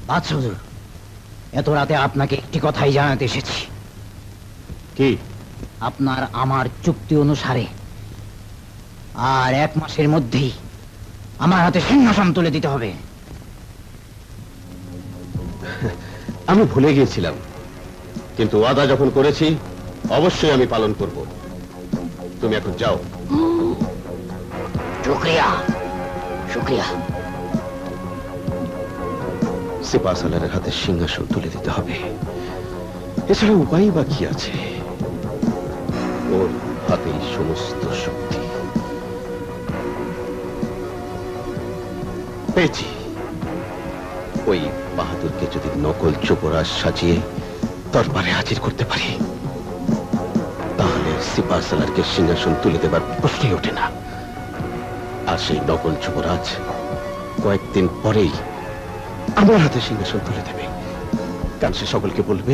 বাদশাহুজুর, এত রাতে আপনাকে একটি কথাই জানাতে এসেছি। কি? আপনার আমার চুক্তি অনুসারে আর 1 মাসের মধ্যেই আমার হাতে সিংহাসন তুলে দিতে হবে। আমি ভুলে গিয়েছিলাম, কিন্তু ওয়াদা যখন করেছি অবশ্যই আমি পালন করব। তুমি এখন যাও। শুকরিয়া, শুকরিয়া। সিপাহ সালারের হাতে সিংহাসন তুলে দিতে হবে, এছাড়া উপায় বা কি আছে? ওর হাতেই সমস্ত শক্তি। পেয়েছি। ওই বাহাদুরকে যদি নকল যুবরাজ সাজিয়ে দরবারে হাজির করতে পারি, তাহলে সিপাহ সালারকে সিংহাসন তুলে দেবার প্রশ্নই ওঠে না। আর সেই নকল যুবরাজ কয়েকদিন পরেই আমার হাতে সিংহাসন তুলে দেবে, কারণ সে সকলকে বলবে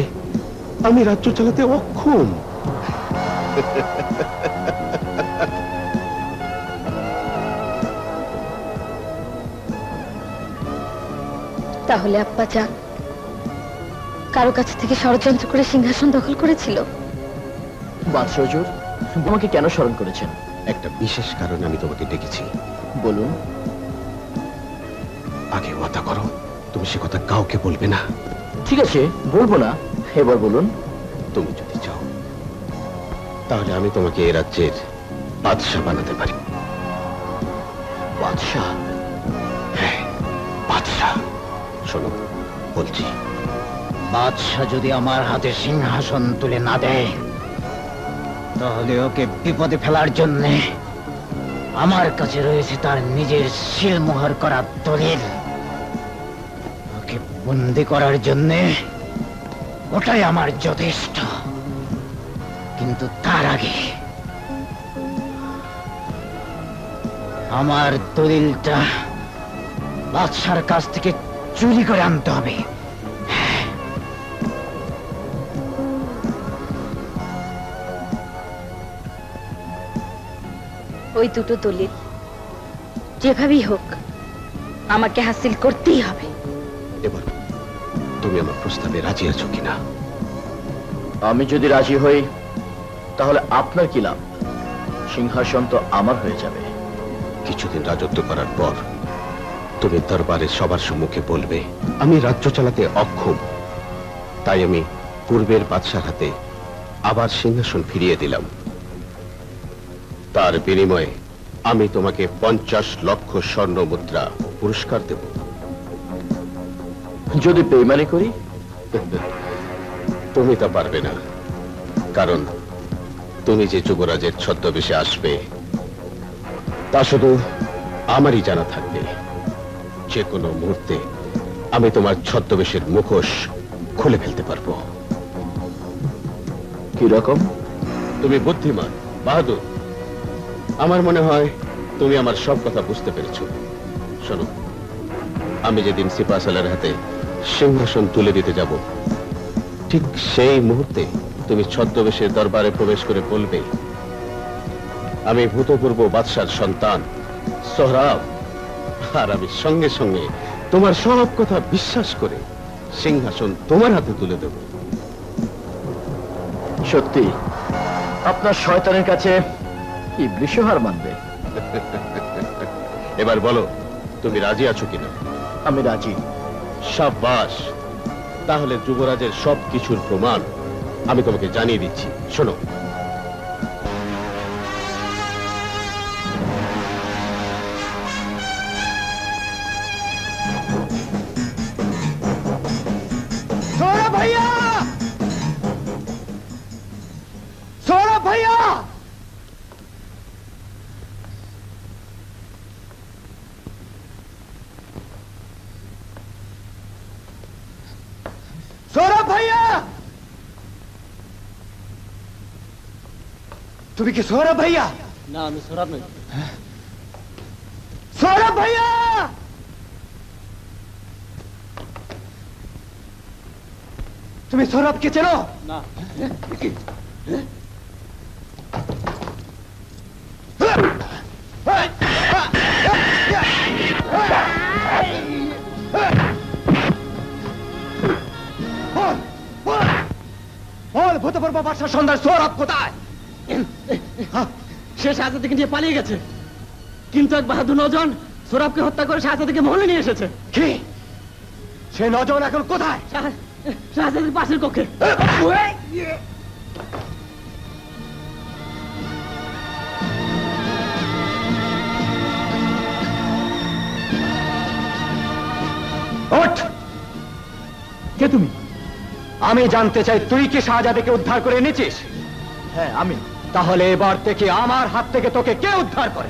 আমি রাজ্য চালাতে অক্ষম। তাহলে আব্বা যান কারো কাছ থেকে ষড়যন্ত্র করে সিংহাসন দখল করেছিল? বাদশাহ হুজুর, আমাকে কেন স্মরণ করেছেন? একটা বিশেষ কারণে আমি তোমাকে ডেকেছি। বলুন। আগে ওয়াদা করো তুমি সে কথা কাউকে বলবে না। ঠিক আছে, বলবো না। এবার বলুন। তুমি যদি চাও তাহলে আমি তোমাকে এ রাজ্যের বাদশাহ বানাতে পারি। বাদশাহ? হ্যাঁ, বাদশাহ। শোনো বলছি, বাদশাহ যদি আমার হাতে সিংহাসন তুলে না দেয়, তাহলে ওকে বিপদে ফেলার জন্য আমার কাছে রয়েছে তার নিজের সিলমোহর করা দলিল। ওকে বন্দি করার জন্য ওটাই আমার যথেষ্ট। কিন্তু তার আগে আমার দলিলটা বাদশার কাছ থেকে চুরি করে আনতে হবে। ওই দুটো দলিল যেভাবেই হোক আমাকে হাসিল করতেই হবে। এবার তুমি আমার প্রস্তাবে রাজি আছো কিনা? আমি যদি রাজি হই তাহলে আপনার কি লাভ? সিংহাসন তো আমার হয়ে যাবে। কিছুদিন রাজত্ব করার পর তুমি দরবারে সবার সম্মুখে বলবে আমি রাজ্য চালাতে অক্ষম, তাই আমি পূর্বের বাদশার হাতে আবার সিংহাসন ফিরিয়ে দিলাম। তার বিনিময়ে আমি তোমাকে 50 লক্ষ স্বর্ণ মুদ্রা পুরস্কার দেব। যদি বেইমানি করি? তুমি তা পারবে না, কারণ তুমি যে যুবরাজের ছদ্মবেশে আসবে তা শুধু আমারই জানা থাকবে। যে কোনো মুহূর্তে আমি তোমার ছদ্মবেশের মুখোশ খুলে ফেলতে পারবো। কি রকম? তুমি বুদ্ধিমান, বাহাদুর। আমার মনে হয় তুমি আমার সব কথা বুঝতে পেরেছো। শোনো, আমি যেদিন সিপাহ সালার হাতে সিংহাসন তুলে দিতে যাব, ঠিক সেই মুহূর্তে তুমি ছদ্মবেশের দরবারে প্রবেশ করে বলবে আমি ভূতপূর্ব বাদশার সন্তান সোহরাব, আর আমি সঙ্গে সঙ্গে তোমার সব কথা বিশ্বাস করে সিংহাসন তোমার হাতে তুলে দেব। সত্যি আপনার শয়তানের কাছে ইবলীসও হার মানবে। এবার বলো তুমি রাজি আছো কিনা? আমি রাজি। শাবাশ, তাহলে যুবরাজের সব কিছুর প্রমাণ আমি তোমাকে জানিয়ে দিচ্ছি। শোনো, সৌরভ ভাইয়া, সৌরভ ভাইয়া, সৌরভ ভাইয়া, তুমি কি সৌরভ ভাইয়া? না, আমি সৌরভ নই। সৌরভ ভাইয়া, তুমি সৌরভকে চেনো? না। বল, ভূতপূর্ব বাদশার সন্ধ্যার সৌরভ কোথায়? সে শাহজাদিকে নিয়ে পালিয়ে গেছে, কিন্তু এক বাহাদুর নৌজওয়ান সৌরভকে হত্যা করে শাহজাদিকে মহলে নিয়ে এসেছে। কি? সে নজওয়ান এখন কোথায়? শাহজাদির পাশের কক্ষে। ওঠ! কে তুমি? আমি জানতে চাই তুই কি শাহজাদিকে উদ্ধার করে এনেছিস? হ্যাঁ, আমি। তাহলে এবার থেকে আমার হাত থেকে তোকে কে উদ্ধার করে?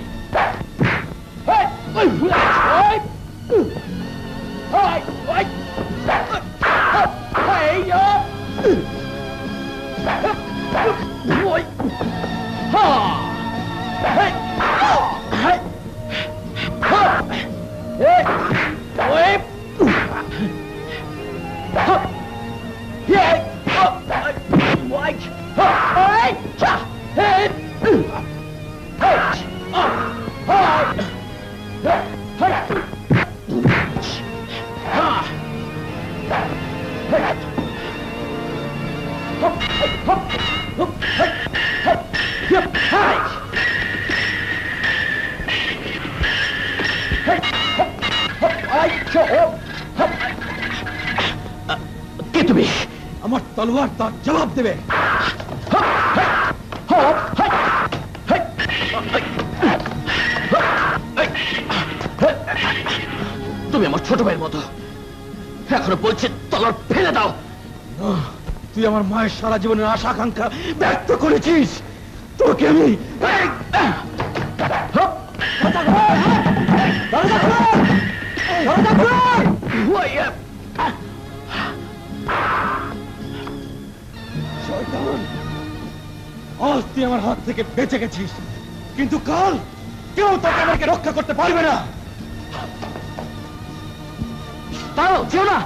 কে তুমি? আমার তলোয়ার তার জবাব দেবে। তুমি আমার ছোট ভাইয়ের মতো, এখনো বলছে তলোয়ার ফেলে দাও। তুই আমার মায়ের সারা জীবনের আশা আকাঙ্ক্ষা ব্যক্ত করেছিস, তোকে আমি আজ তুই আমার হাত থেকে বেঁচে গেছিস, কিন্তু কাল কেউ তোকে আমাকে রক্ষা করতে পারবে না। দাঁড়াও, যেও না,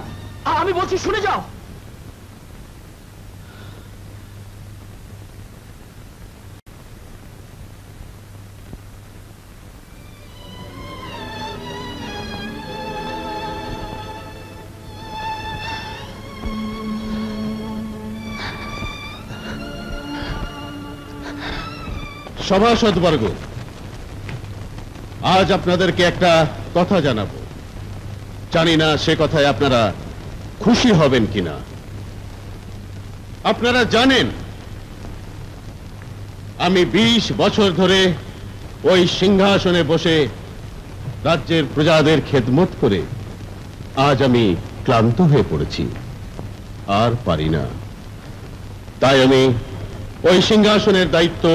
আমি বলছি শুনে যাও। সভাসদবর্গ, আজ আপনাদেরকে একটা কথা জানাবো। জানি না সে কথায় আপনারা খুশি হবেন কিনা। আপনারা জানেন আমি 20 বছর ধরে ওই সিংহাসনে বসে রাজ্যের প্রজাদের খেদমত করে আজ আমি ক্লান্ত হয়ে পড়েছি, আর পারি না। তাই আমি ওই সিংহাসনের দায়িত্ব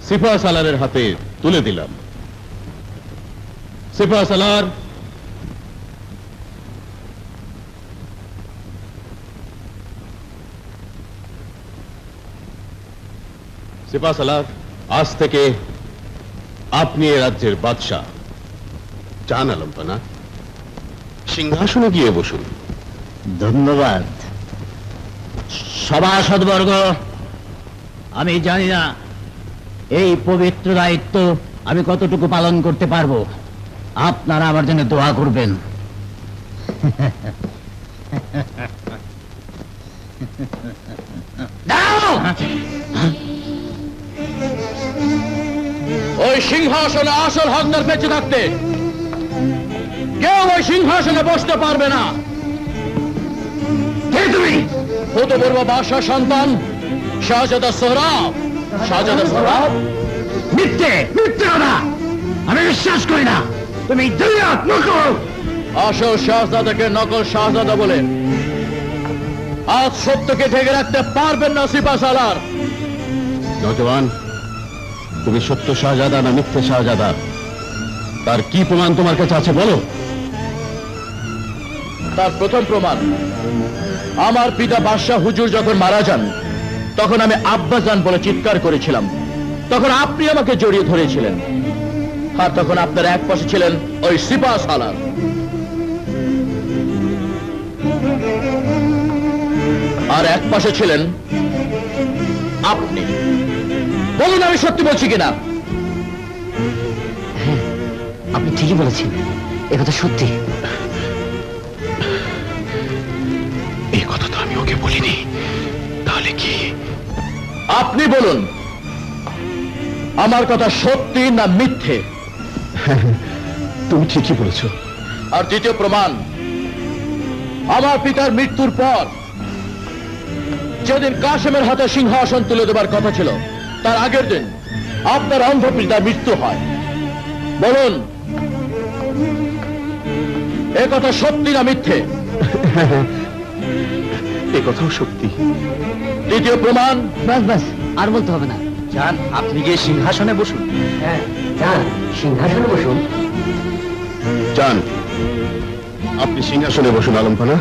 সিফা সালারের হাতে তুলে দিলাম। সিফা সালার, সিফা সালার, আজ থেকে আপনি এ রাজ্যের বাদশাহ। জান আলম্পনা, সিংহাসনে গিয়ে বসুন। ধন্যবাদ। সভাসদবর্গ, আমি জানি না এই পবিত্র দায়িত্ব আমি কতটুকু পালন করতে পারবো। আপনারা আমার জন্য দোয়া করবেন। ওই সিংহাসনে আসল হকদার বেঁচে থাকতে কেউ ওই সিংহাসনে বসতে পারবে না। কে তুমি? ভূতপূর্ব বাদশার সন্তান শাহজাদা সোহরাব। শাহজাদা সোহরাব? মিথ্যে, মিথ্যে কথা আমি বিশ্বাস করি না। তুমি দুনিয়ার নকল। আসল শাহজাদাকে নকল শাহজাদা বলে আজ সত্যকে ঢেকে রাখতে পারবেন না সিফা সালার। নজওয়ান, তুমি সত্য শাহজাদা না মিথ্যে শাহজাদা, তার কি প্রমাণ তোমার কাছে আছে বলো। তার প্রথম প্রমাণ, আমার পিতা বাদশাহ হুজুর যখন মারা যান তখন আমি আব্বাজান বলে চিৎকার করেছিলাম। তখন আপনি আমাকে জড়িয়ে ধরেছিলেন, আর তখন আপনার এক পাশে ছিলেন ওই সিফা সালার। আর এক পাশে ছিলেন আপনি। বলুন আমি সত্যি বলছি কিনা? আপনি ঠিকই বলেছেন, একথা সত্যি। এই কথা তো আমি ওকে বলিনি, তাহলে কি? আপনি বলুন আমার কথা সত্যি না মিথ্যে? তুমি ঠিকই বলেছ। আর দ্বিতীয় প্রমাণ, আমার পিতার মৃত্যুর পর যেদিন কাশেমের হাতে সিংহাসন তুলে দেবার কথা ছিল তার আগের দিন আপনার অন্ধ পিতার মৃত্যু হয়। বলুন এ কথা সত্যি না মিথ্যে? এ কথাও সত্যি। দ্বিতীয় প্রমাণ। বাস বাস, আর বলতে হবে না। যান, আপনি গিয়ে সিংহাসনে বসুন। হ্যাঁ, যান সিংহাসনে বসুন। যান, আপনি সিংহাসনে বসুন আলমপানা।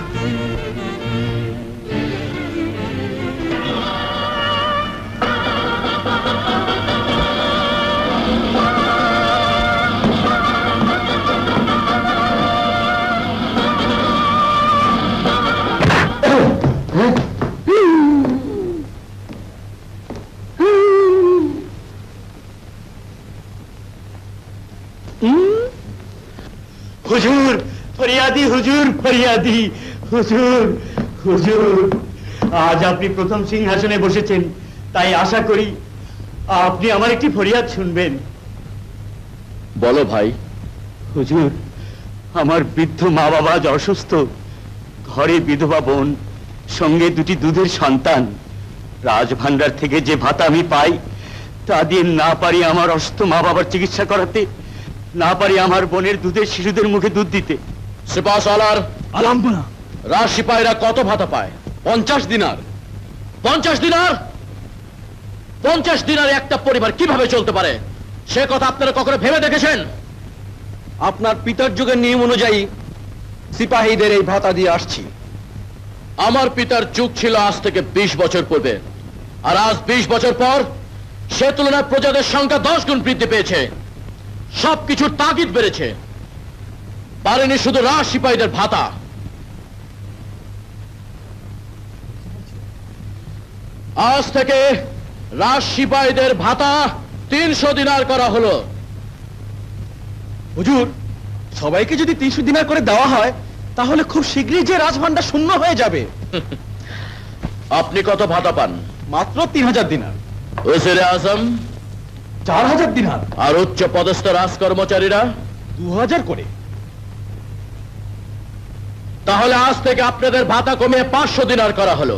হুজুর ফরিয়াদি, হুজুর ফরিয়াদি, হুজুর হুজুর, আজ আপনি প্রথম সিংহাসনে বসেছেন, তাই আশা করি আপনি আমার একটি ফরিয়াদ শুনবেন। বলো ভাই। হুজুর, আমার বৃদ্ধ মা বাবা আজ অসুস্থ, ঘরে বিধবা বোন, সঙ্গে দুটি দুধের সন্তান। রাজভান্ডার থেকে যে ভাতা আমি পাই তা দিয়ে না পারি আমার অসুস্থ মা বাবার চিকিৎসা করাতে, না পারি আমার বোনের দুধের শিশুদের মুখে দুধ দিতে। সিপাহ সালার আলমপানা, রাজ সিপাহীরা কত ভাতা পায়? 50 দিনার। 50 দিনার? 50 দিনারে একটা পরিবার কিভাবে চলতে পারে সে কথা আপনারা কখনো ভেবে দেখেছেন? আপনার পিতার যুগের নিয়ম অনুযায়ী সিপাহীদের এই ভাতা দিয়ে আসছি। আমার পিতার যুগ ছিল আজ থেকে 20 বছর পূর্বে, আর আজ 20 বছর পর সে তুলনায় প্রজাদের সংখ্যা 10 গুণ বৃদ্ধি পেয়েছে, সবকিছুর তাগিদ বেড়েছে, পারেনি শুধু রাজ সিপাহীদের ভাতা। আজ থেকে রাজ সিপাহীদের ভাতা 300 দিনার করা হলো। হুজুর, সবাইকে যদি 300 দিনার করে দেওয়া হয় তাহলে খুব শীঘ্রই যে রাজভান্ডার শূন্য হয়ে যাবে। আপনি কত ভাতা পান? মাত্র 3000 দিনার। ওজিরে আজম 4000 দিনার। আর উচ্চ পদস্থ রাজ কর্মচারীরা 2000 করে। তাহলে আজ থেকে আপনাদের ভাতা কমিয়ে 500 দিনার করা হলো।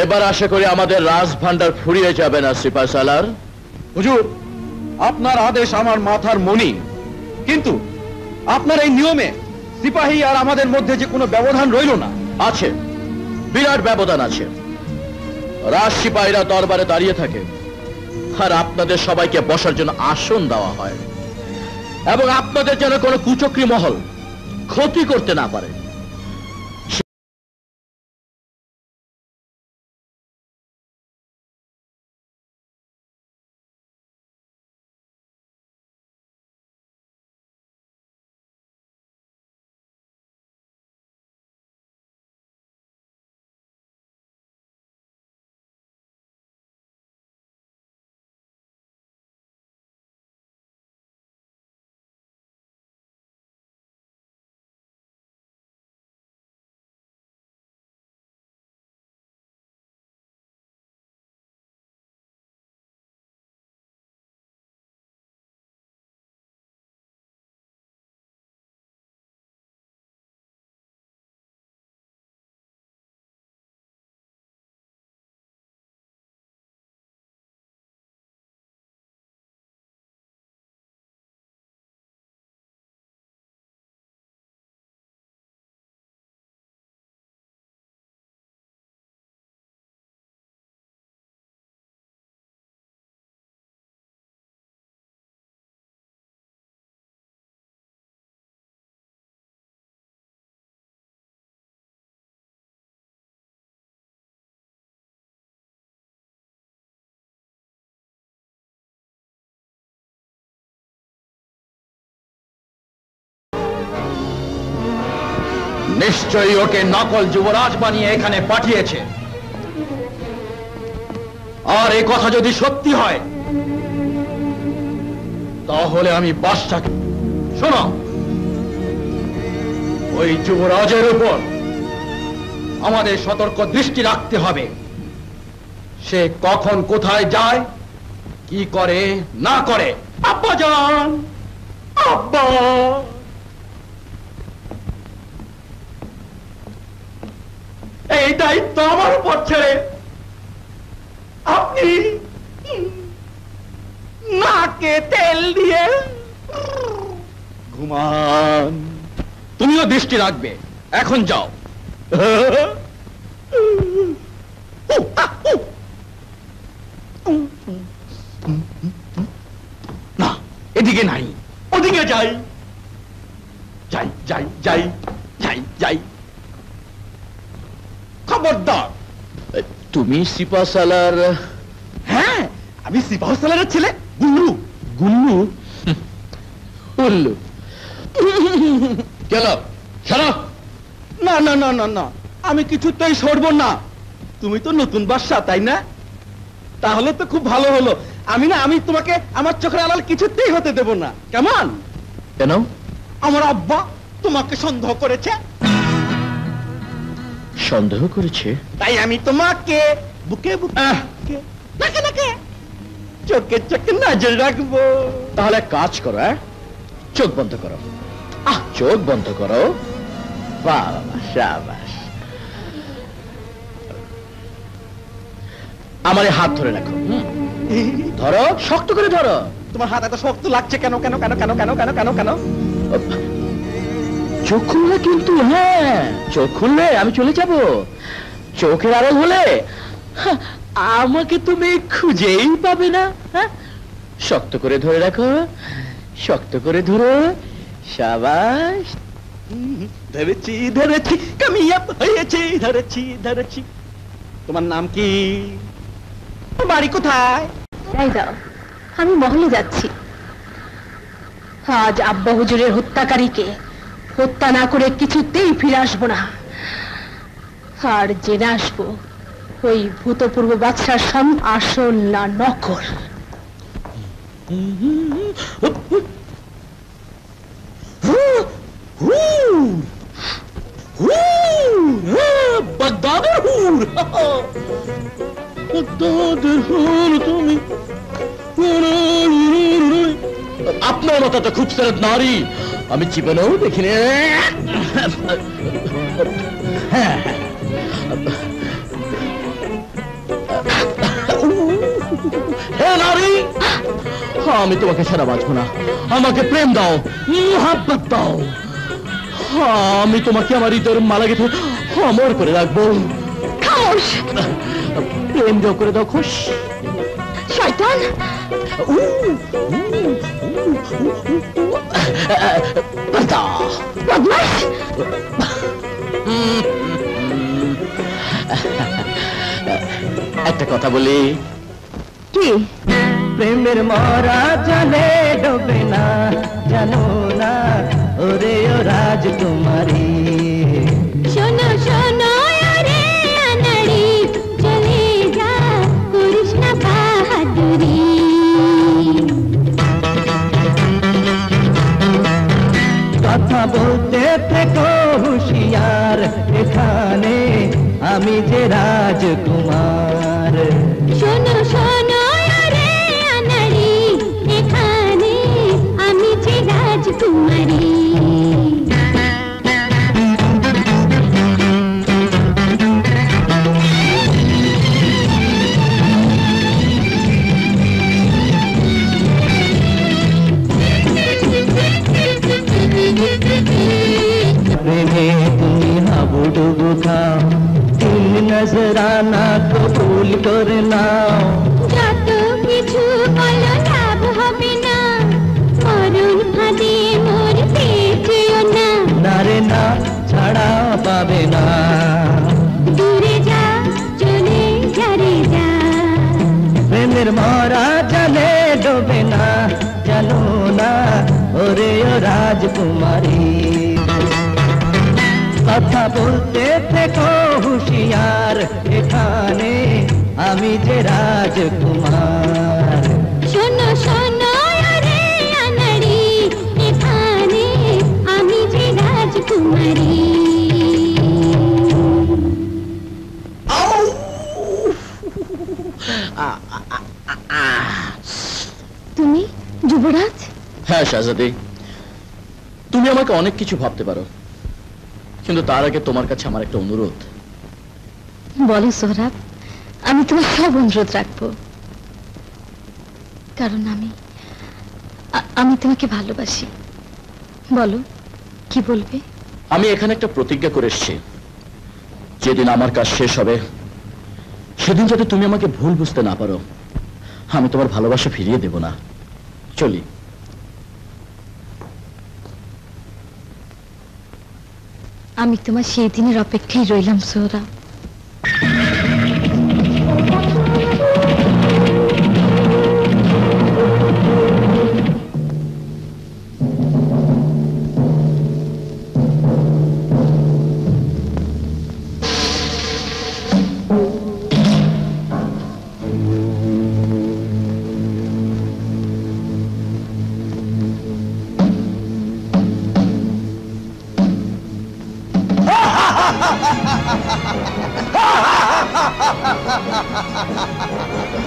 এবার আশা করি আমাদের রাজভান্ডার ফুরিয়ে যাবে না সিপাহ সালার। হুজুর, আপনার আদেশ আমার মাথার মণি, কিন্তু আপনার এই নিয়মে সিপাহী আর আমাদের মধ্যে যে কোনো ব্যবধান রইল না। আছে, বিরাট ব্যবধান আছে। রাজ সিপাহীরা দরবারে দাঁড়িয়ে থাকে, আর আপনাদের সবাইকে বসার জন্য আসন দেওয়া হয়, এবং আপনাদের যেন কোনো কুচক্রী মহল ক্ষতি করতে না পারে। নিশ্চয়ই ওকে নকল যুবরাজ বানিয়ে এখানে পাঠিয়েছে। আর এই কথা যদি সত্যি হয় তাহলে আমি বাদশাকে, শোনো, ওই যুবরাজের উপর আমাদের সতর্ক দৃষ্টি রাখতে হবে। সে কখন কোথায় যায়, কি করে না করে। আব্বা যান, আব্বা, এই দায়িত্ব আমার উপর ছেড়ে আপনি নাকে তেল দিয়ে ঘুমান। তুমিও দৃষ্টি রাখবে। এখন যাও। যাই যাই যাই যাই যাই। খবরদার! তুমি সিপাহসালার? হ্যাঁ, আমি সিপাহসালারের ছেলে গুল্লু। গুল্লু? উল্লু। কেন সরো। না না না না না, আমি কিছুতেই সরব না। তুমি তো নতুন বাদশা, তাই না? তাহলে তো খুব ভালো হলো। আমি তোমাকে আমার চোখের আড়াল কিছুতেই হতে দেব না, কেমন? কেন? আমার আব্বা তোমাকে সন্দেহ করেছে। সন্দেহ করেছে? তাই আমি তোমাকে বুকে বুকে নাকে নাকে চোখে চোখে নজর রাখবো। তাহলে এক কাজ করো, চোখ বন্ধ করো। চোখ বন্ধ করো। বাবা শাবাশ। আমার এই হাত ধরে রাখো। ধরো, শক্ত করে ধরো। তোমার হাত এত শক্ত লাগছে কেন? কেন কেন কেন কেন কেন কেন কেন? চোখ খুললে কিন্তু, হ্যাঁ চোখ খুললে আমি চলে যাব। চোখের আড়াল হলে আমাকে তুমি খুঁজেই পাবে না। শক্ত করে ধরে রাখো, শক্ত করে ধরো। শাবাশ। ধরেছি ধরেছি, কামিয়াব হয়েছি। ধরেছি ধরেছি। তোমার নাম কি? বাড়ি কোথায়? তাই দাও, আমি মহলে যাচ্ছি। আজ আব্বা হুজুরের হত্যাকারীকে হত্যা না করে কিছুতেই ফিরে আসবো না। আর জেনে আসবো ওই ভূতপূর্ব বাদশার আসল না নকল। তুমি আপনার মতো তো খুবসুরত নারী আমি জীবনেও দেখিনি। হে নারী, আমি তোমাকে ছাড়া বাঁচবো না। আমাকে প্রেম দাও, মোহাব্বত দাও। আমি তোমাকে আমার হৃদয়ের মালা গেঁথে অমর করে রাখবো। প্রেম দাও করে দাও। খুশ শয়তান! একটা কথা বলি। কি? প্রেমের মরা জলে ডোবে না, জানো না ওরে ও রাজকুমারী। শোনো শোনো রে আনাড়ি, চলে যা করিস না বাহাদুরি। কথা বলতে থেকো হুঁশিয়ার, এখানে আমি যে রাজকুমার। শোনো শোনো রে আনাড়ি, এখানে আমি যে রাজকুমারী। प्रेमे তুমি হাবুডুবু খাও, তিন নজরানা কবুল করে নাও। যত কিছু বলো লাভ হবে না, মরণ ফাঁদে মরতে যেও না। নারে না ছাড়া পাবে না। দূরে যা, চলে যা রে যা। প্রেমের মরা জলে ডোবে না, জানো না ওরে ও রাজকুমারী। কথা বলতে থেকো হুঁশিয়ার, এখানে আমি যে রাজকুমার। শোনো শোনো রে আনাড়ি, এখানে আমি যে রাজকুমারী। তুমি যুবরাজ? হ্যাঁ শাহজাদি, তুমি আমাকে অনেক কিছু ভাবতে পারো, কিন্তু তার আগে তোমার কাছে আমার একটা অনুরোধ। বলো সোহরাব, আমি তোমার সব অনুরোধ রাখবো, কারণ আমি তোমাকে ভালোবাসি। বলো, কি বলবে? আমি এখানে একটা প্রতিজ্ঞা করে এসেছি, যেদিন আমার কাজ শেষ হবে সেদিন যাতে তুমি আমাকে ভুল বুঝতে না পারো, আমি তোমার ভালোবাসা ফিরিয়ে দেব না। চলি। আমি তোমার সেই দিনের অপেক্ষায় রইলাম সোহরাব।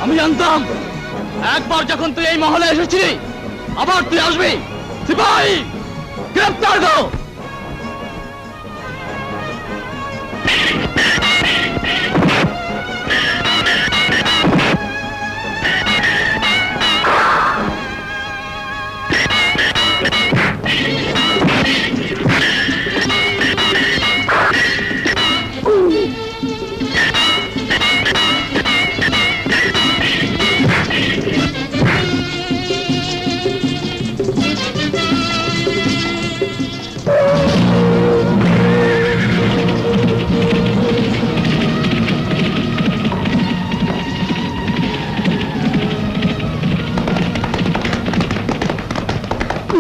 আমি জানতাম একবার যখন তুই এই মহলে এসেছিলি আবার তুই আসবি। সিপাহী, গ্রেফতার করো।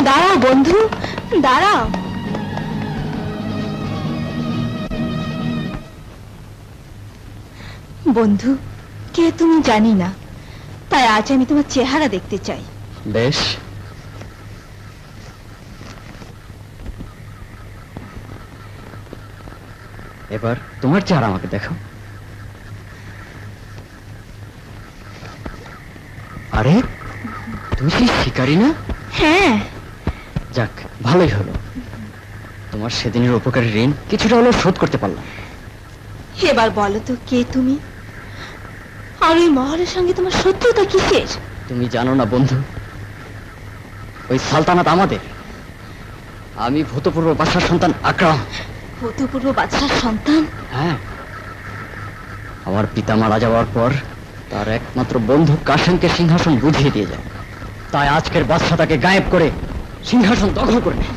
দাঁড়াও বন্ধু, দাঁড়াও। বন্ধু, কে তুমি জানি না, তাই আজ আমি তোমার চেহারা দেখতে চাই। বেশ, এবার তোমার চেহারা আমাকে দেখো। আরে তুমি সেই শিকারী না? হ্যাঁ। যাক, ভালোই হলো। তোমার সেদিনের উপকারের ঋণ কিছুটা হলেও শোধ করতে পারলাম। এবার বলো তো কে তুমি, আর ওই মহলের সঙ্গে তোমার শত্রুতা কিসের? তুমি জানো না বন্ধু, ওই সালতানাত আমাদের। আমি ভূতপূর্ব বাদশার সন্তান আকরাম। ভূতপূর্ব বাদশার সন্তান? হ্যাঁ, আমার পিতা মারা যাওয়ার পর তার একমাত্র বন্ধু কাসেমকে সিংহাসন বুঝিয়ে দিয়ে যায়। তাই আজকের বাদশা তাকে গায়েব করে সিংহাসন দখল করে নেয়।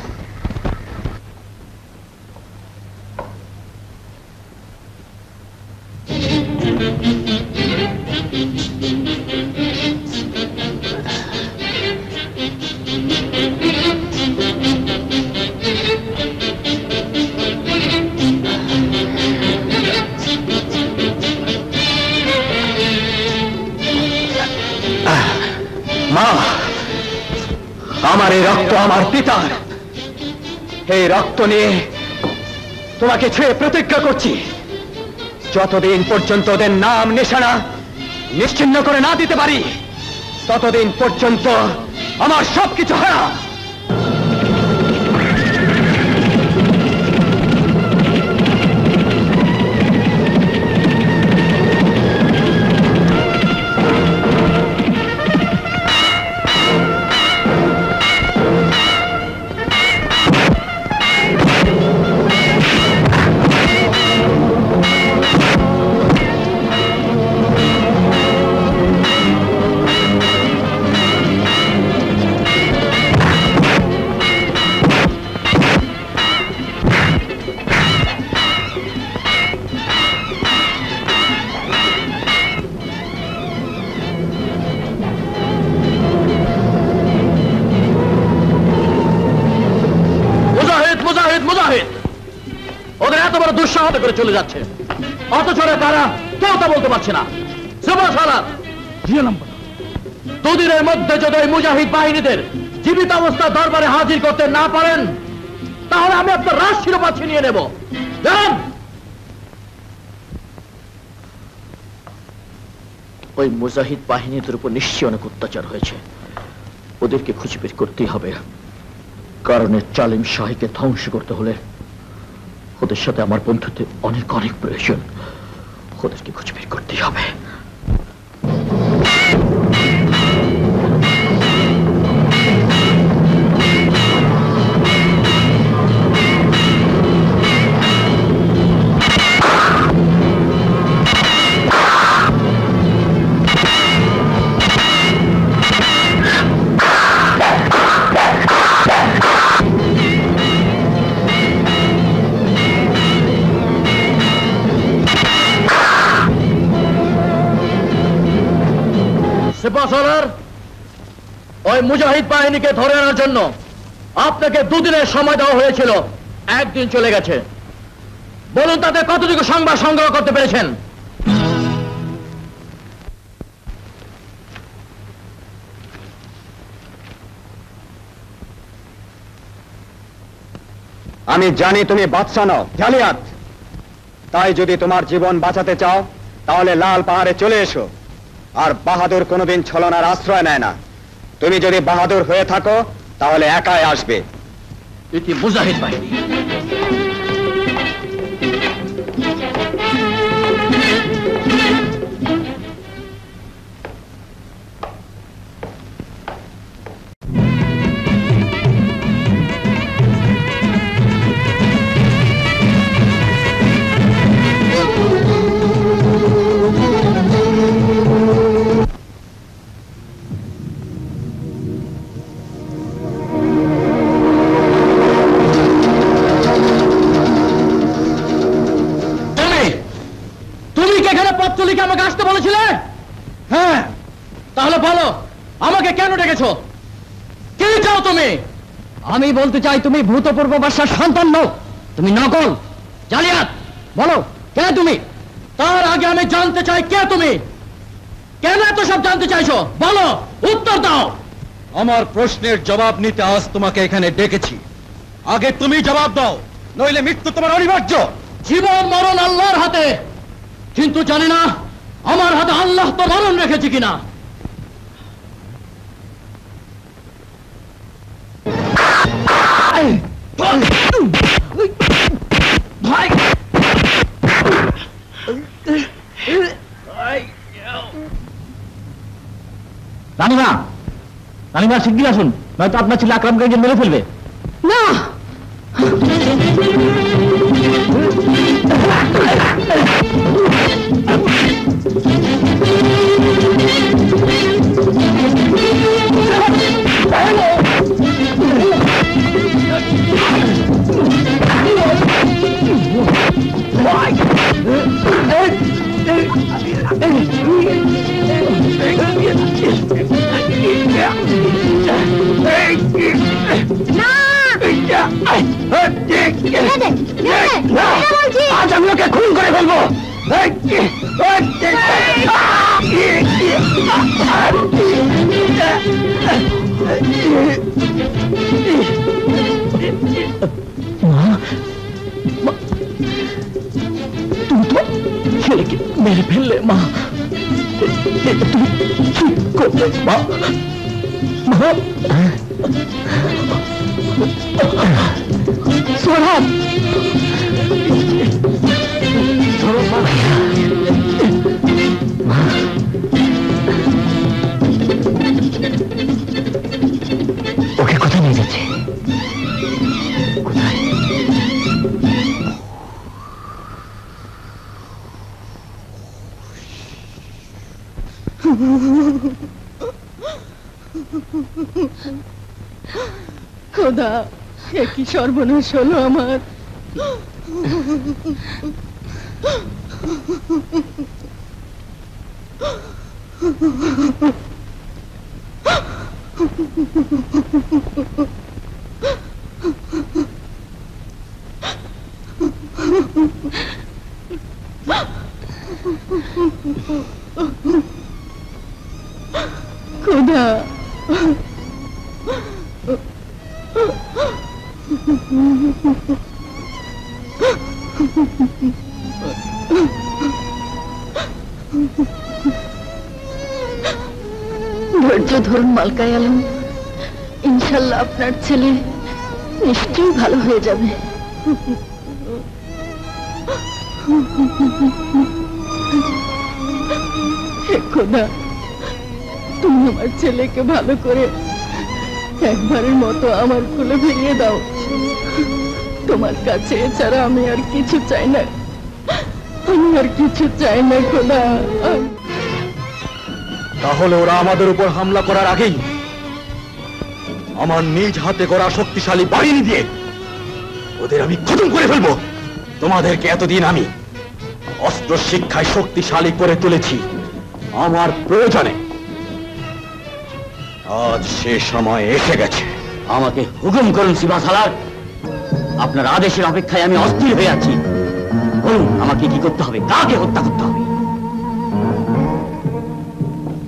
মা, আমার এই রক্ত আমার পিতার। এই রক্ত নিয়ে তোমাকে ছুঁয়ে প্রতিজ্ঞা করছি, যতদিন পর্যন্ত ওদের নাম নিশানা নিশ্চিহ্ন করে না দিতে পারি ততদিন পর্যন্ত আমার সবকিছু হারাম। ওদের এত বড় দুঃসাহস করে চলে যাচ্ছে, অথচ তারা কেউ তা বলতে পারছে না। দুদিনের মধ্যে যদি ওই মুজাহিদ বাহিনীদের জীবিত অবস্থা দরবারে হাজির করতে না পারেন তাহলে আমি আপনার রাজ শিরোপা ছিনিয়ে নেব। ওই মুজাহিদ বাহিনীদের উপর নিশ্চয়ই অনেক অত্যাচার হয়েছে, ওদেরকে খুঁজে বের করতেই হবে। কারণ জালিম শাহীকে ধ্বংস করতে হলে ওদের সাথে আমার বন্ধুত্বের অনেক অনেক প্রয়োজন। ওদেরকে খুঁজে বের করতেই হবে। সরদার, ওই মুজাহিদ বাহিনীকে ধরে আনার জন্য আপনাকে 2 দিনের সময় দেওয়া হয়েছিল, 1 দিন চলে গেছে। বলুন তাতে কতটুকু সংবাদ সংগ্রহ করতে পেরেছেন? আমি জানি তুমি বাদশা নও, জালিয়াত। তাই যদি তোমার জীবন বাঁচাতে চাও তাহলে লাল পাহাড়ে চলে এসো। আর বাহাদুর কোনোদিন ছলনার আশ্রয় নেয় না। তুমি যদি বাহাদুর হয়ে থাকো তাহলে একাই আসবে। এটি মুজাহিদ বাহিনী। আমাকে আসতে বলেছিলে? হ্যাঁ, তাহলে বলো আমাকে কেন ডেকেছো? কি চাও তুমি? আমি বলতে চাই তুমি ভূতপূর্ব বাদশার সন্তান নও, তুমি নকল, জালিয়াত। বলো কে তুমি? তার আগে আমি জানতে চাই কে তুমি, কেন এত সব জানতে চাইছো? বলো, উত্তর দাও। আমার প্রশ্নের জবাব নিতে আজ তোমাকে এখানে ডেকেছি। আগে তুমি জবাব দাও, নইলে মৃত্যু তোমার অনিবার্য। জীবন মরণ আল্লাহর হাতে, কিন্তু জানি না আমার হাতে আল্লাহ তো মরণ রেখেছে কিনা। রানীমা, রানীমা শিগগির আসুন, নয়তো আপনার ছেলে আকরামকে মেরে ফেলবে। না, আজ আমি ওকে খুন করে ফেলবো। তুমি তো ছেলেকে মেরে ফেললে মা, তুমি ঠিক করলে মা। সোহাগ, ওকে কোথায় নিয়ে যাচ্ছে? খোদা, এ কি সর্বনাশ হলো আমার। খোদা, ধৈর্য ধরুন মালকাই আলম, ইনশাল্লাহ আপনার ছেলে নিশ্চয়ই ভালো হয়ে যাবে। হে খোদা, তুমি আমার ছেলেকে ভালো করে একবারের মতো আমার কোলে ফিরিয়ে দাও। তোমার কাছে এছাড়া আমি আর কিছু চাই না, আমি আর কিছু চাই না খোদা। তাহলে ওরা আমাদের উপর হামলা করার আগেই আমার নিজ হাতে করা শক্তিশালী বাহিনী দিয়ে ওদের আমি খতম করে ফেলবো। তোমাদেরকে এতদিন আমি অস্ত্র শিক্ষায় শক্তিশালী করে তুলেছি আমার প্রয়োজনে, আজ সে সময় এসে গেছে। আমাকে হুকুম করুন শিবা সালার, আপনার আদেশের অপেক্ষায় আমি অস্থির হয়ে আছি। বলুন আমাকে কি করতে হবে, কাকে হত্যা করতে হবে?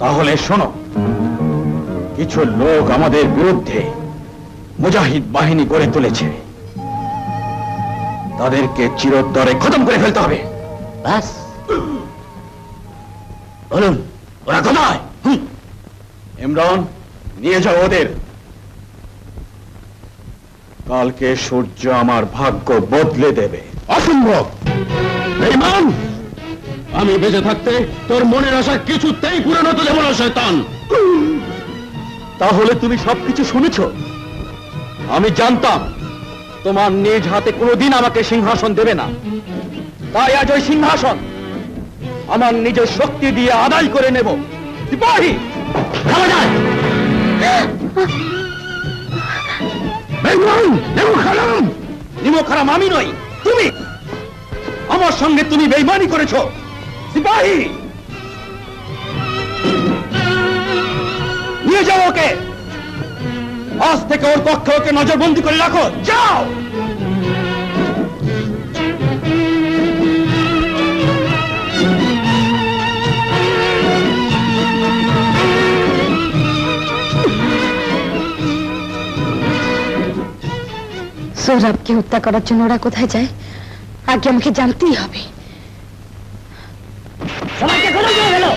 তাহলে শোনো, কিছু লোক আমাদের বিরুদ্ধে মুজাহিদ বাহিনী গড়ে তুলেছে, তাদেরকে চিরতরে খতম করে ফেলতে হবে। ব্যাস, বলুন ওরা কোথায়? ইমরান, নিয়ে যাও ওদের। কালকে সূর্য আমার ভাগ্য বদলে দেবে। অসম্ভব বেঈমান! আমি বেঁচে থাকতে তোর মনের আশা কিছুতেই পূরণ হতে দেব না শয়তান। তাহলে তুমি সবকিছু শুনেছ? আমি জানতাম তোমার নিজ হাতে কোনোদিন আমাকে সিংহাসন দেবে না, তাই আজ ওই সিংহাসন আমার নিজের শক্তি দিয়ে আদায় করে নেব। সিপাহী, থামা যায়! নিমক হারাম আমি নই, তুমি। আমার সঙ্গে তুমি বেঈমানি করেছো। সিপাহী, নিয়ে যাও ওকে। আজ থেকে ওর পক্ষে ওকে নজরবন্দি করে রাখো। যাও। সোহরাবকে হত্যা করার জন্য ওরা কোথায় যায় আগে আমাকে জানতেই হবে। সবাইকে খতম করে ফেলো।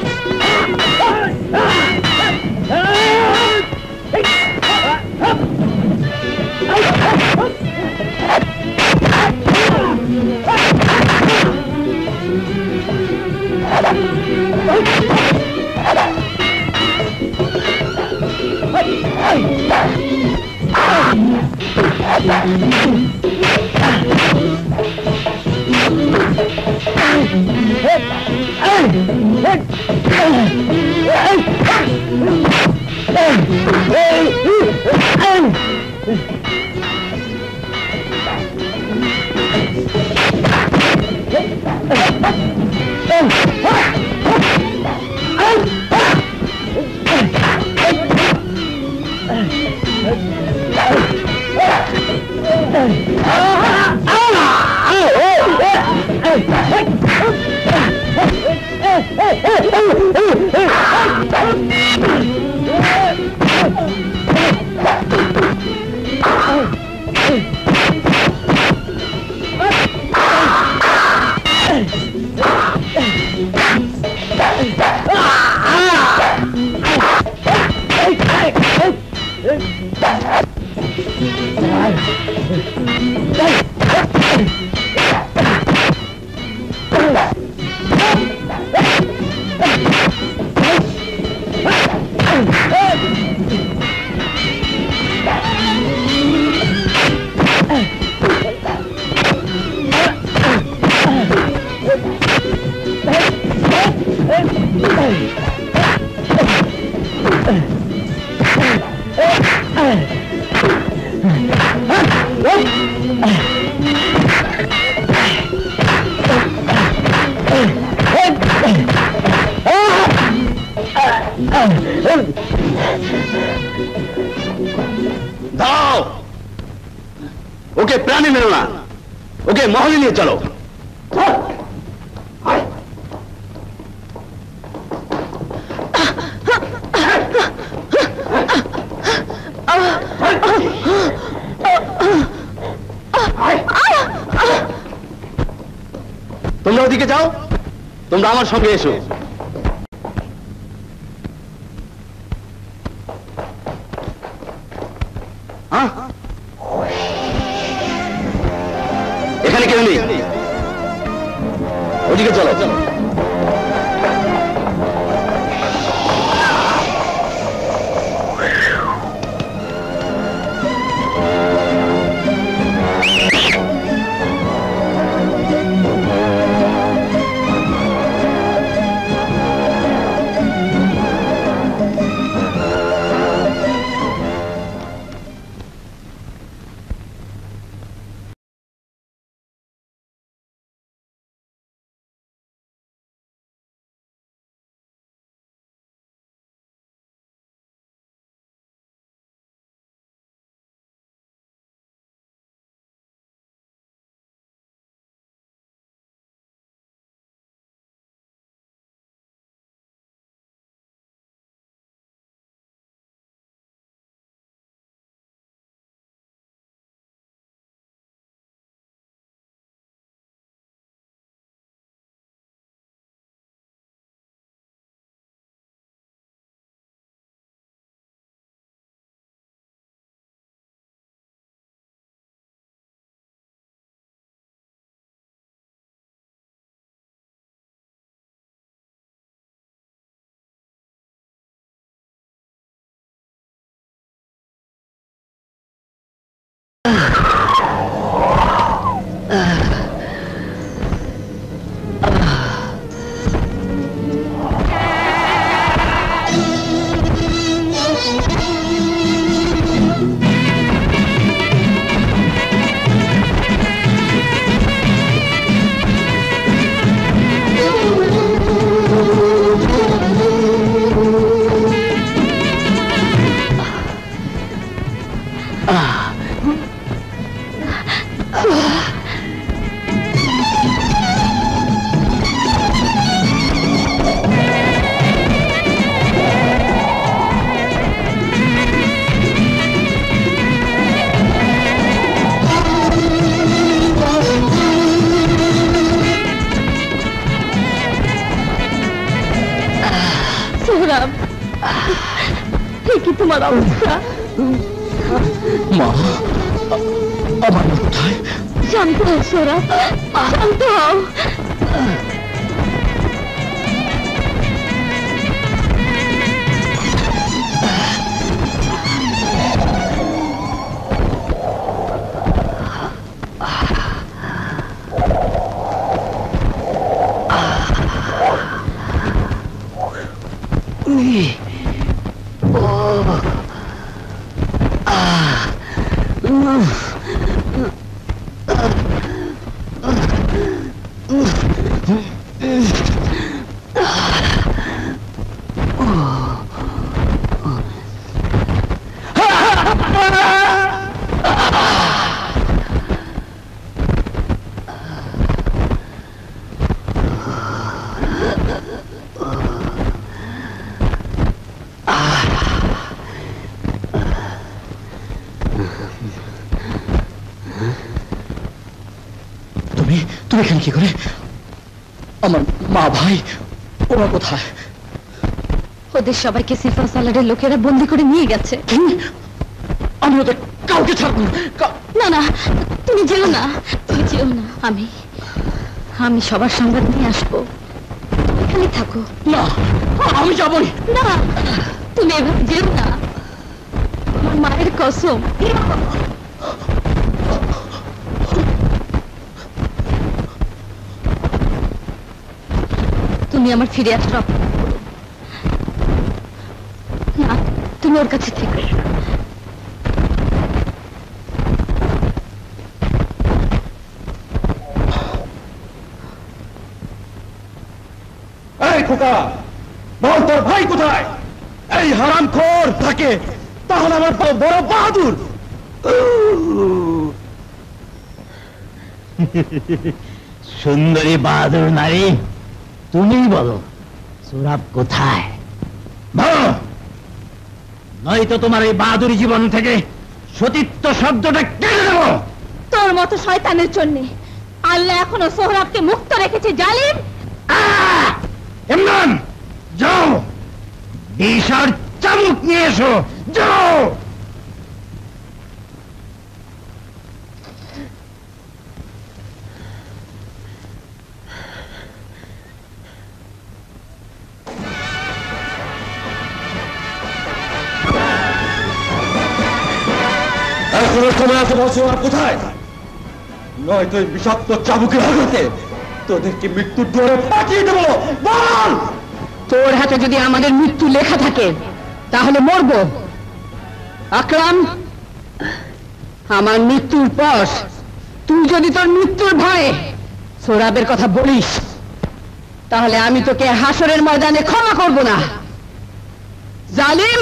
দাও ওকে, প্রাণে মেরো না, ওকে মহলে নিয়ে চলো। তোমরা ওদিকে যাও, তোমরা আমার সঙ্গে এসো। এখানে কেউ নেই, ওদিকে চলো। তোমার অবস্থা? মা, আমার মা কোথায়? শান্ত হও সোহরাব, শান্ত হও। তুমি এখানে কি করে? আমার মা ভাই ওরা কোথায়? ওদের সবাইকে সিফা সালাডের লোকেরা বন্দি করে নিয়ে গেছে। আমি ওদের কাউকে ছাড়বো না। না না, তুমি যেও না, তুমি যেও না। আমি সবার সংবাদ নিয়ে আসবো, তুমি এখানে থাকো। না, আমি যাবই না, তুমি এভাবে যেও না, আমার মায়ের কসম। তুমি আমার ফিরে আসার অপেক্ষা করো। না, তুমি ওর কাছে থেকে। এই খোকা, বল তোর ভাই কোথায়? এই হারামখোর থাকে তাহলে আমার বড় বাহাদুর। সুন্দরী বাহাদুর নারী, তুমি বলো সোহরাব কোথায়? বলো, নয়তো তোমার এই বাহাদুরি জীবন থেকে সতীত্ব শব্দটা কেটে দেব। তোর মতো শয়তানের জন্য আল্লাহ এখনো সোহরাবকে মুক্ত রেখেছে। জালিম! ইমরান, যাও, বিষ আর চাবুক নিয়ে এসো, যাও। এখনো সময় আছে, বলছো ওরা কোথায়? নয় তুই বিষাক্ত চাবুকের আঘাতে তোদেরকে মৃত্যুর দুয়ারে পাঠিয়ে দেবো। বল! তোর হাতে যদি আমাদের মৃত্যু লেখা থাকে তাহলে মরবো। আকরাম, আমার মৃত্যুর পর তুই যদি তোর মৃত্যুর ভয়ে সোহরাবের কথা বলিস তাহলে আমি তোকে হাসরের ময়দানে ক্ষমা করব না। জালিম,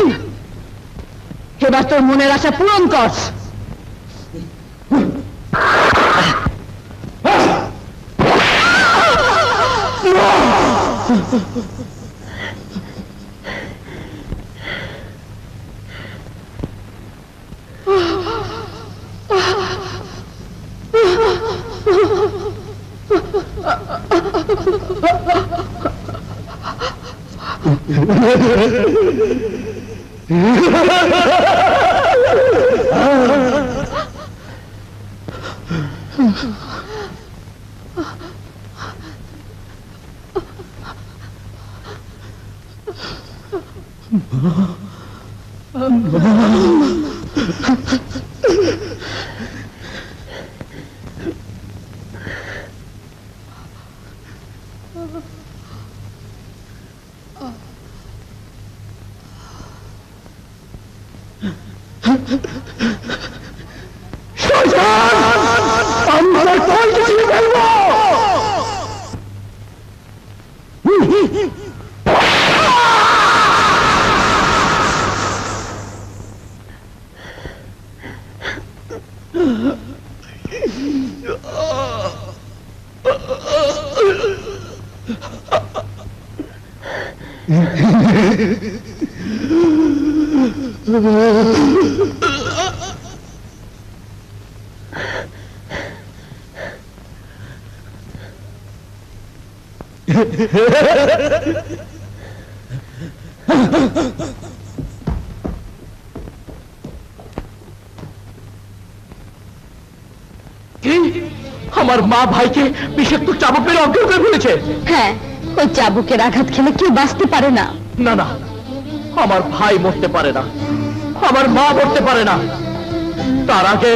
এবার তোর মনের আশা পূরণ কর। আমরা কই ছিঁড়ে ফেলবো। আমার মা ভাইকে বিষাক্ত চাবুক মেরে অজ্ঞান করে ফেলেছে। হ্যাঁ, ওই চাবুকের আঘাত খেলে কেউ বাঁচতে পারে না। না না, আমার ভাই মরতে পারে না, আমার মা মরতে পারে না। তার আগে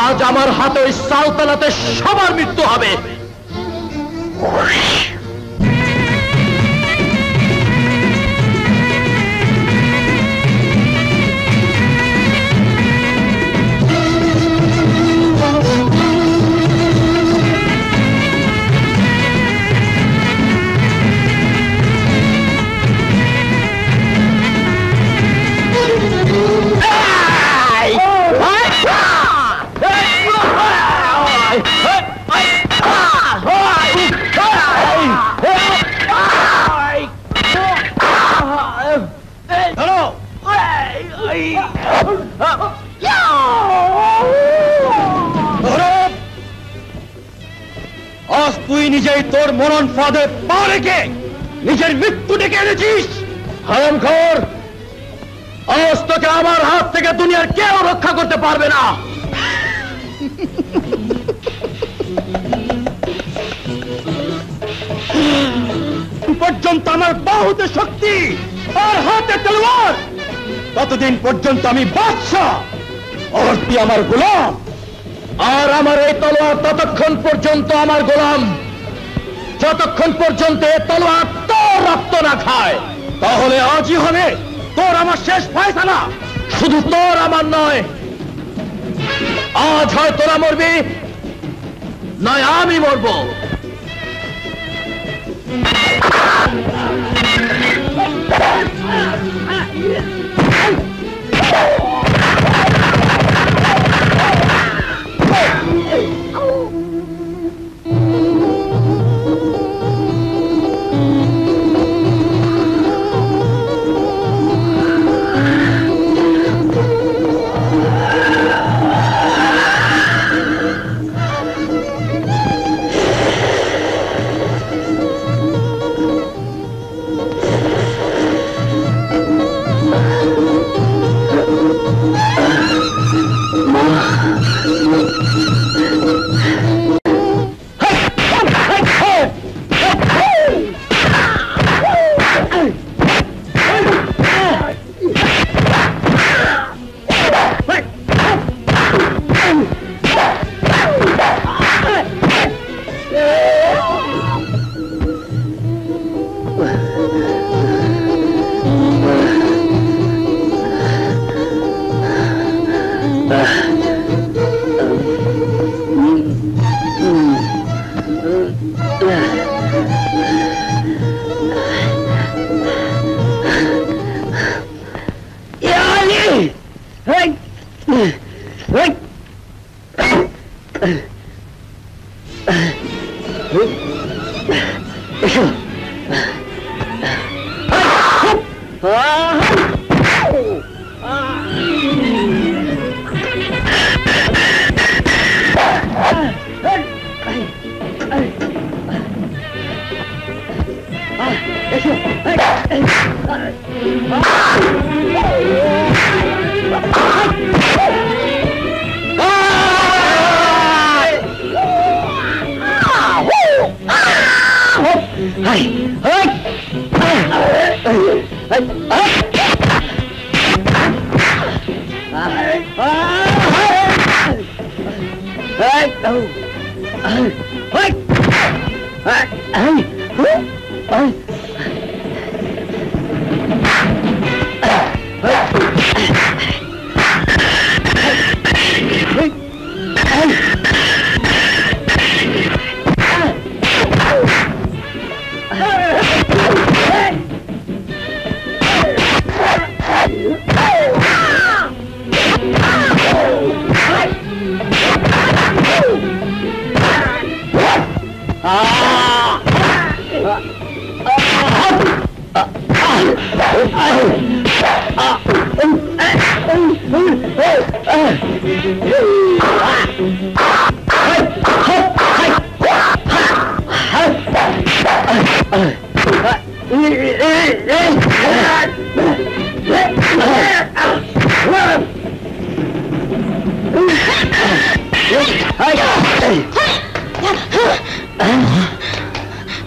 আজ আমার হাতে ওই সালতানাতে সবার মৃত্যু হবে। আজ তুই নিজেই তোর মরণ ফাঁদে পা রেখে নিজের মৃত্যু ডেকে এনেছিস। হারামখোর, আজ তোকে আমার হাত থেকে দুনিয়ার কেউ রক্ষা করতে পারবে না। পর্যন্ত আমার বাহুতে শক্তি আর হাতে তলোয়ার, ততদিন পর্যন্ত আমি বাদশা আর তুই আমার গোলাম। আর আমার এই তলোয়ার ততক্ষণ পর্যন্ত আমার গোলাম, যতক্ষণ পর্যন্ত এই তলোয়ার তোর রক্ত না খায়। তাহলে আজই হবে তোর আমার শেষ ফয়সালা। শুধু তোর আমার নয়, আজ হয় তোরা মরবি, নয় আমি মরব।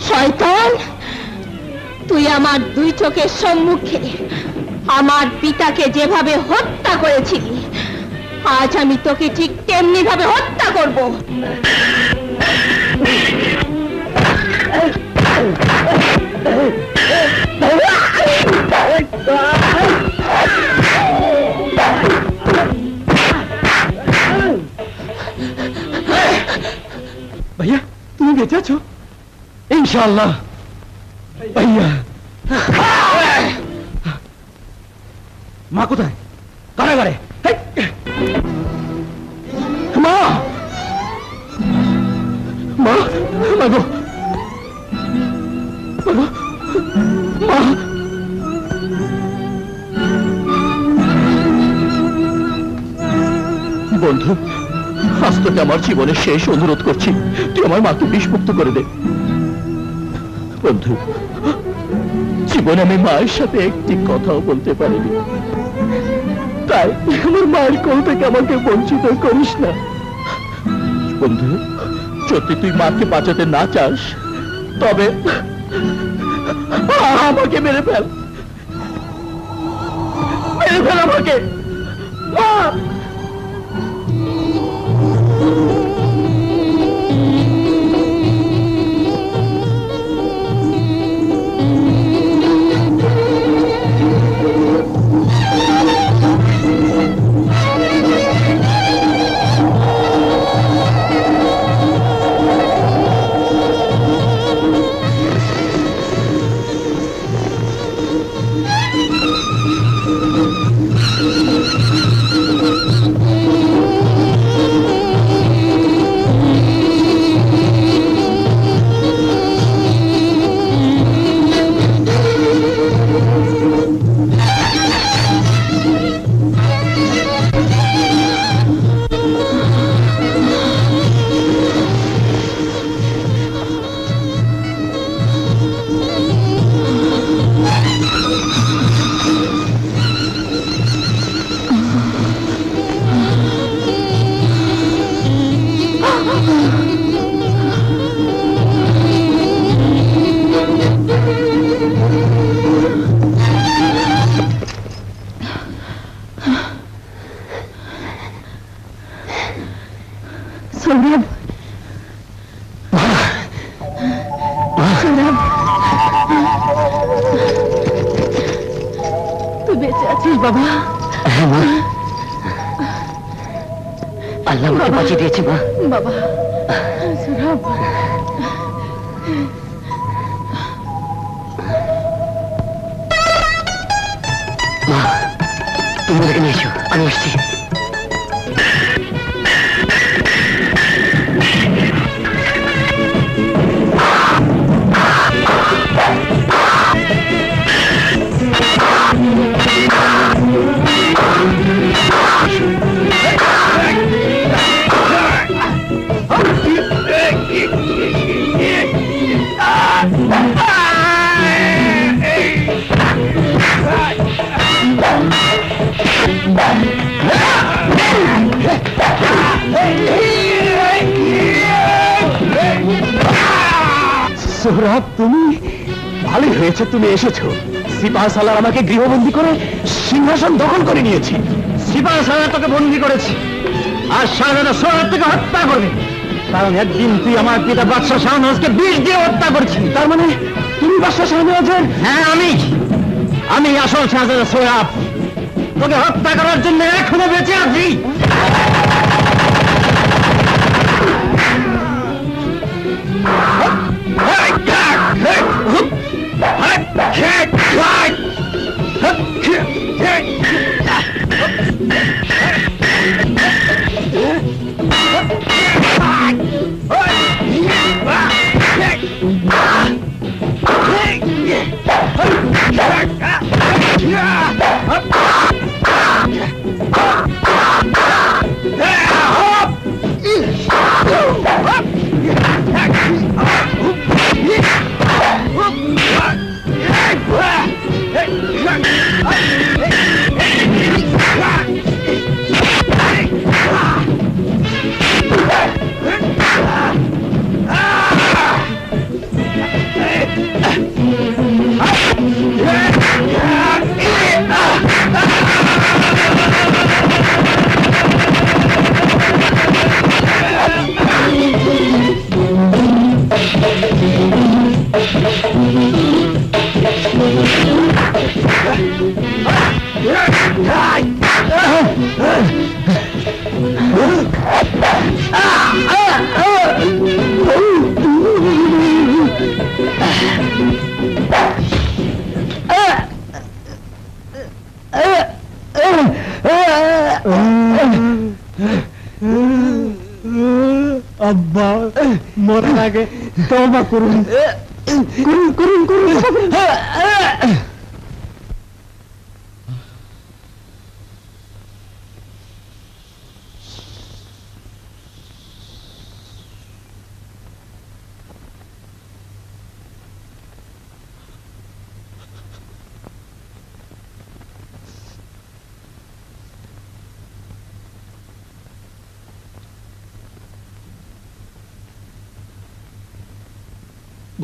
শয়তান, তুই আমার দুই চোখের সম্মুখে আমার পিতাকে যেভাবে হত্যা করেছিলি, আজ আমি তোকে ঠিক তেমনি ভাবে হত্যা করব। ভাইয়া, তুমি বেঁচে আছো? ইনশাআল্লাহ। ভাইয়া, মা কোথায়? কারাগারে। মা, মা, মাগো, মাগো, মা। বন্ধু, আজ তোকে আমার জীবনের শেষ অনুরোধ করছি, তুই আমার মাকে বিষমুক্ত করে দে। বন্ধু, জীবনে আমি মায়ের সাথে একটি কথাও বলতে পারিনি, তাই আমার মায়ের কোল থেকে আমাকে বঞ্চিত করিস না। বন্ধু, যদি তুই মাকে বাঁচাতে না চাস তবে আমাকে মেরে ফেল, মেরে ফেল আমাকে। সৌরভ, সৌরভ, তুই বেঁচে আছিস বাবা? হ্যাঁ মা, আল্লাহ আমাকে বাঁচিয়ে দিয়েছে মা। বাবা, সৌরভ, মা, তুমি ওদেরকে নিয়ে এসো, আমি আসছি। সোহরাব, তুমি ভালোই হয়েছে তুমি এসেছো। সিপাহ সালার আমাকে গৃহবন্দী করে সিংহাসন দখল করে নিয়েছি। সিপাহ সালার তোকে বন্দী করেছি, আর শাহজাদা সোহরাব থেকে হত্যা করবে, কারণ একদিন তুই আমার পিতা বাদশাহ শাহনওয়াজকে বিষ দিয়ে হত্যা করেছিস। তার মানে তুমি বাদশাহ শাহনওয়াজের? হ্যাঁ, আমি আসল শাহজাদা সোহরাব। তোকে হত্যা করার জন্য এখনো বেঁচে আছি। আব্বা মরার আগে তওবা করুন করুন করুন করুন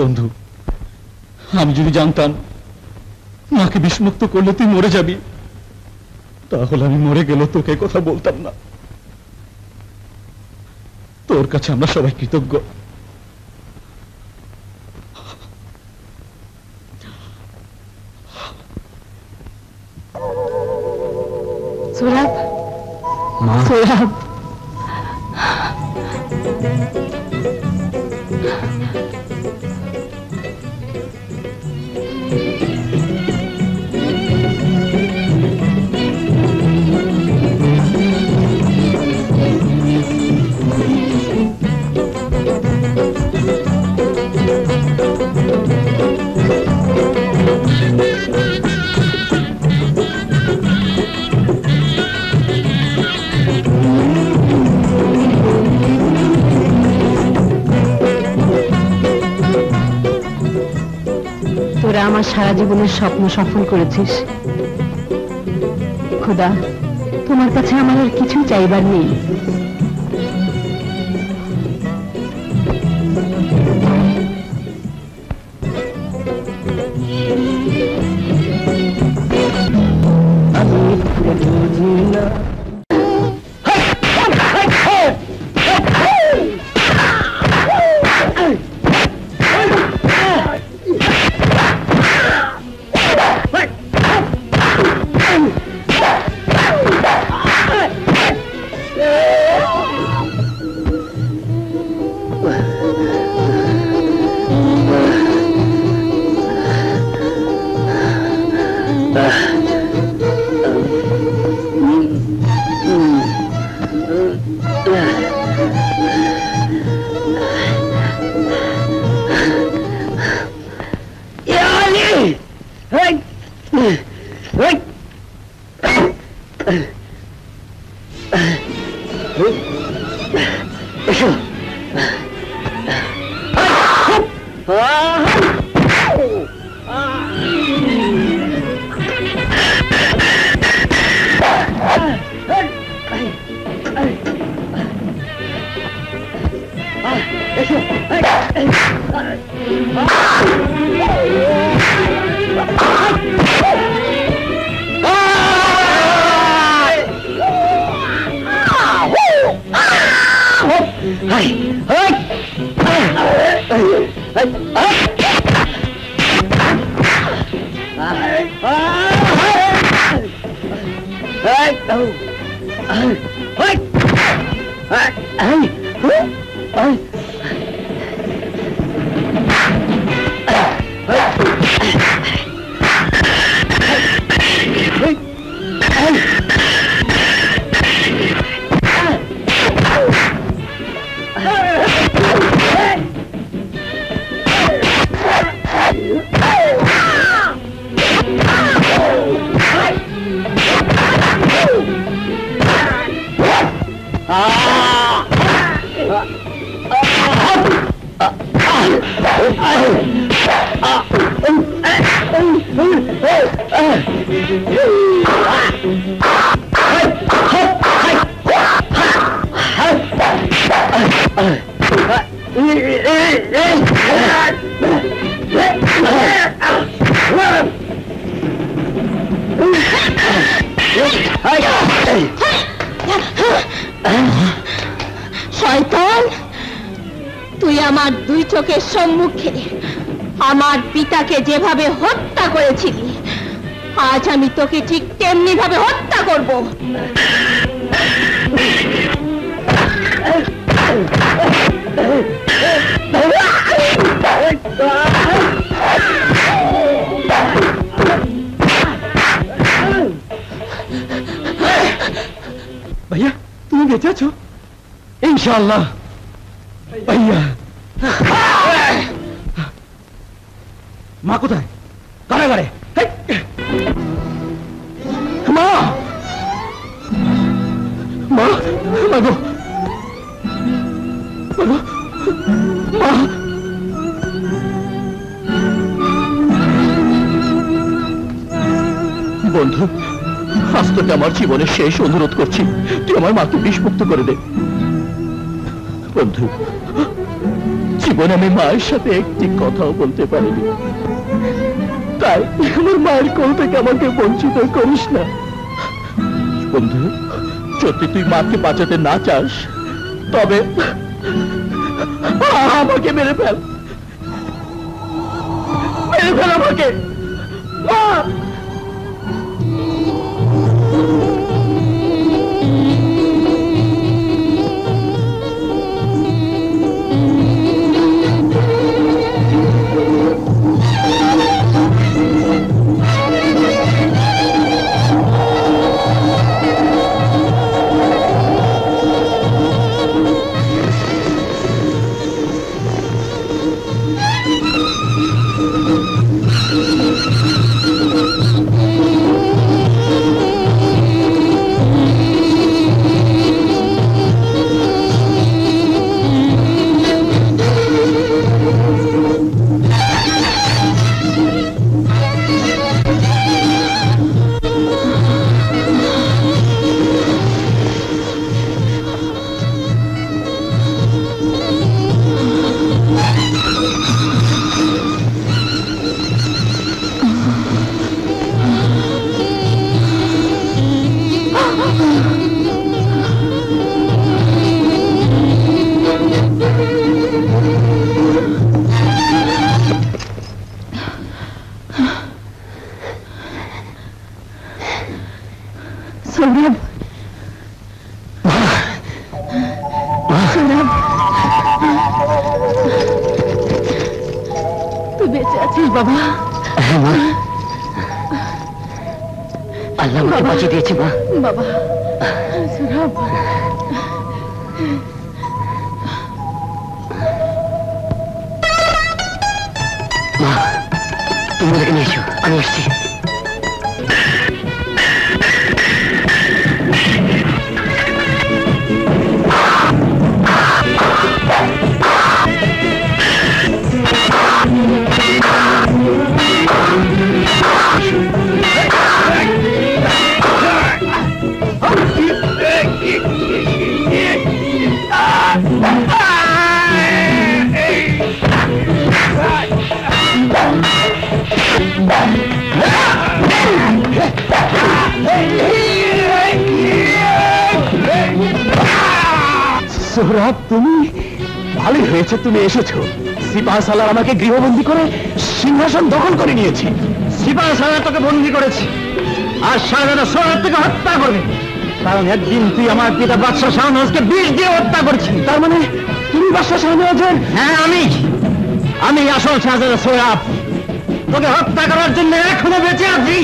বন্ধু, আমি যদি জানতাম মাকে বিষমুক্ত করলে তুই মরে যাবি, তাহলে আমি মরে গেল তোকে কথা বলতাম না। তোর কাছে আমরা সবাই কৃতজ্ঞ। সোহরাব, সোহরাব, তোরা আমার সারা জীবনের স্বপ্ন সফল করেছিস। খোদা, তোমার কাছে আমার আর কিছুই চাইবার নেই। শয়তান, তুই আমার দুই চোখের সম্মুখে আমার পিতাকে যেভাবে হত্যা করেছিলি, আজ আমি তোকে ঠিক তেমনি ভাবে হত্যা করব। ভাইয়া তুমি বেঁচে আছো? ইনশাআল্লাহ। ভাইয়া মা কোথায়? কারাগারে। মা মা মাগো মাগো মা। বন্ধু, আজ তোকে আমার জীবনের শেষ অনুরোধ করছি, তুই আমার মাকে বিষমুক্ত করে দে। বন্ধু, জীবনে আমি মায়ের সাথে একটি কথাও বলতে পারিনি, তাই আমার মায়ের কোল থেকে আমাকে বঞ্চিত করিস না। বন্ধু, যদি তুই মাকে বাঁচাতে না চাস তবে আমাকে মেরে ফেল, মেরে ফেল আমাকে। সৌরভ, সৌরভ, তুই বেঁচে আছিস বাবা? হ্যাঁ মা, আল্লাহ আমাকে বাঁচিয়ে দিয়েছে মা। বাবা সৌরভ, মা তুমি ওদেরকে নিয়ে এসো, আমি এসছি। সোহরাব, তুমি ভালোই হয়েছে তুমি এসেছো। সিপাহ সালার আমাকে গৃহবন্দী করে সিংহাসন দখল করে নিয়েছে। সিপাহ সালার তোকে বন্দী করেছে আর শাহজাদা সোহরাব থেকে হত্যা করবে, কারণ একদিন তুই আমার পিতা বাদশাহ শাহনওয়াজকে বিষ দিয়ে হত্যা করেছিস। তার মানে তুমি বাদশাহ শাহনওয়াজের? হ্যাঁ আমি আসল শাহজাদা সোহরাব। তোকে হত্যা করার জন্য এখনো বেঁচে আছি।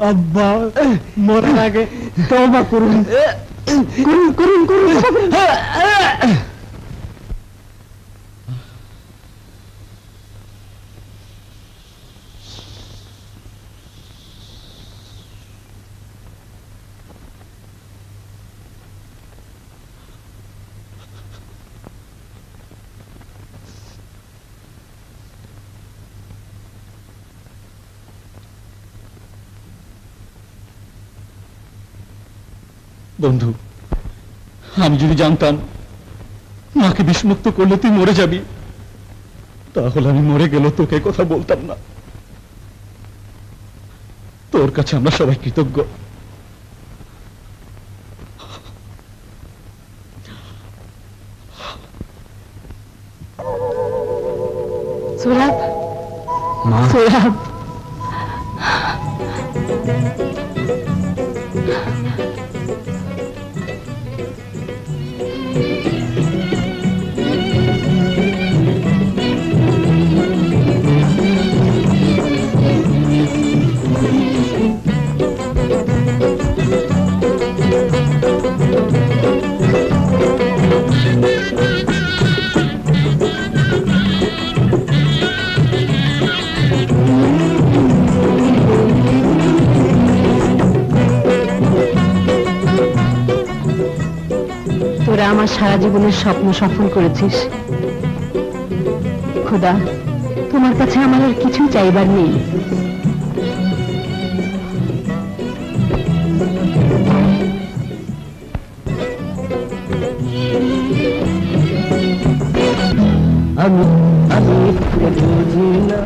আব্বা মরার আগে তওবা করুন করুন করুন করুন বন্ধু, আমি যদি জানতাম মাকে বিষমুক্ত করলে তুই মরে যাবি, তাহলে আমি মরে গেল তোকে কথা বলতাম না। তোর কাছে আমরা সবাই কৃতজ্ঞ। সোহরাব, সোহরাব, তোরা আমার সারা জীবনের স্বপ্ন সফল করেছিস। খোদা, তোমার কাছে আমার আর কিছু চাইবার নেই। আমি বুঝি না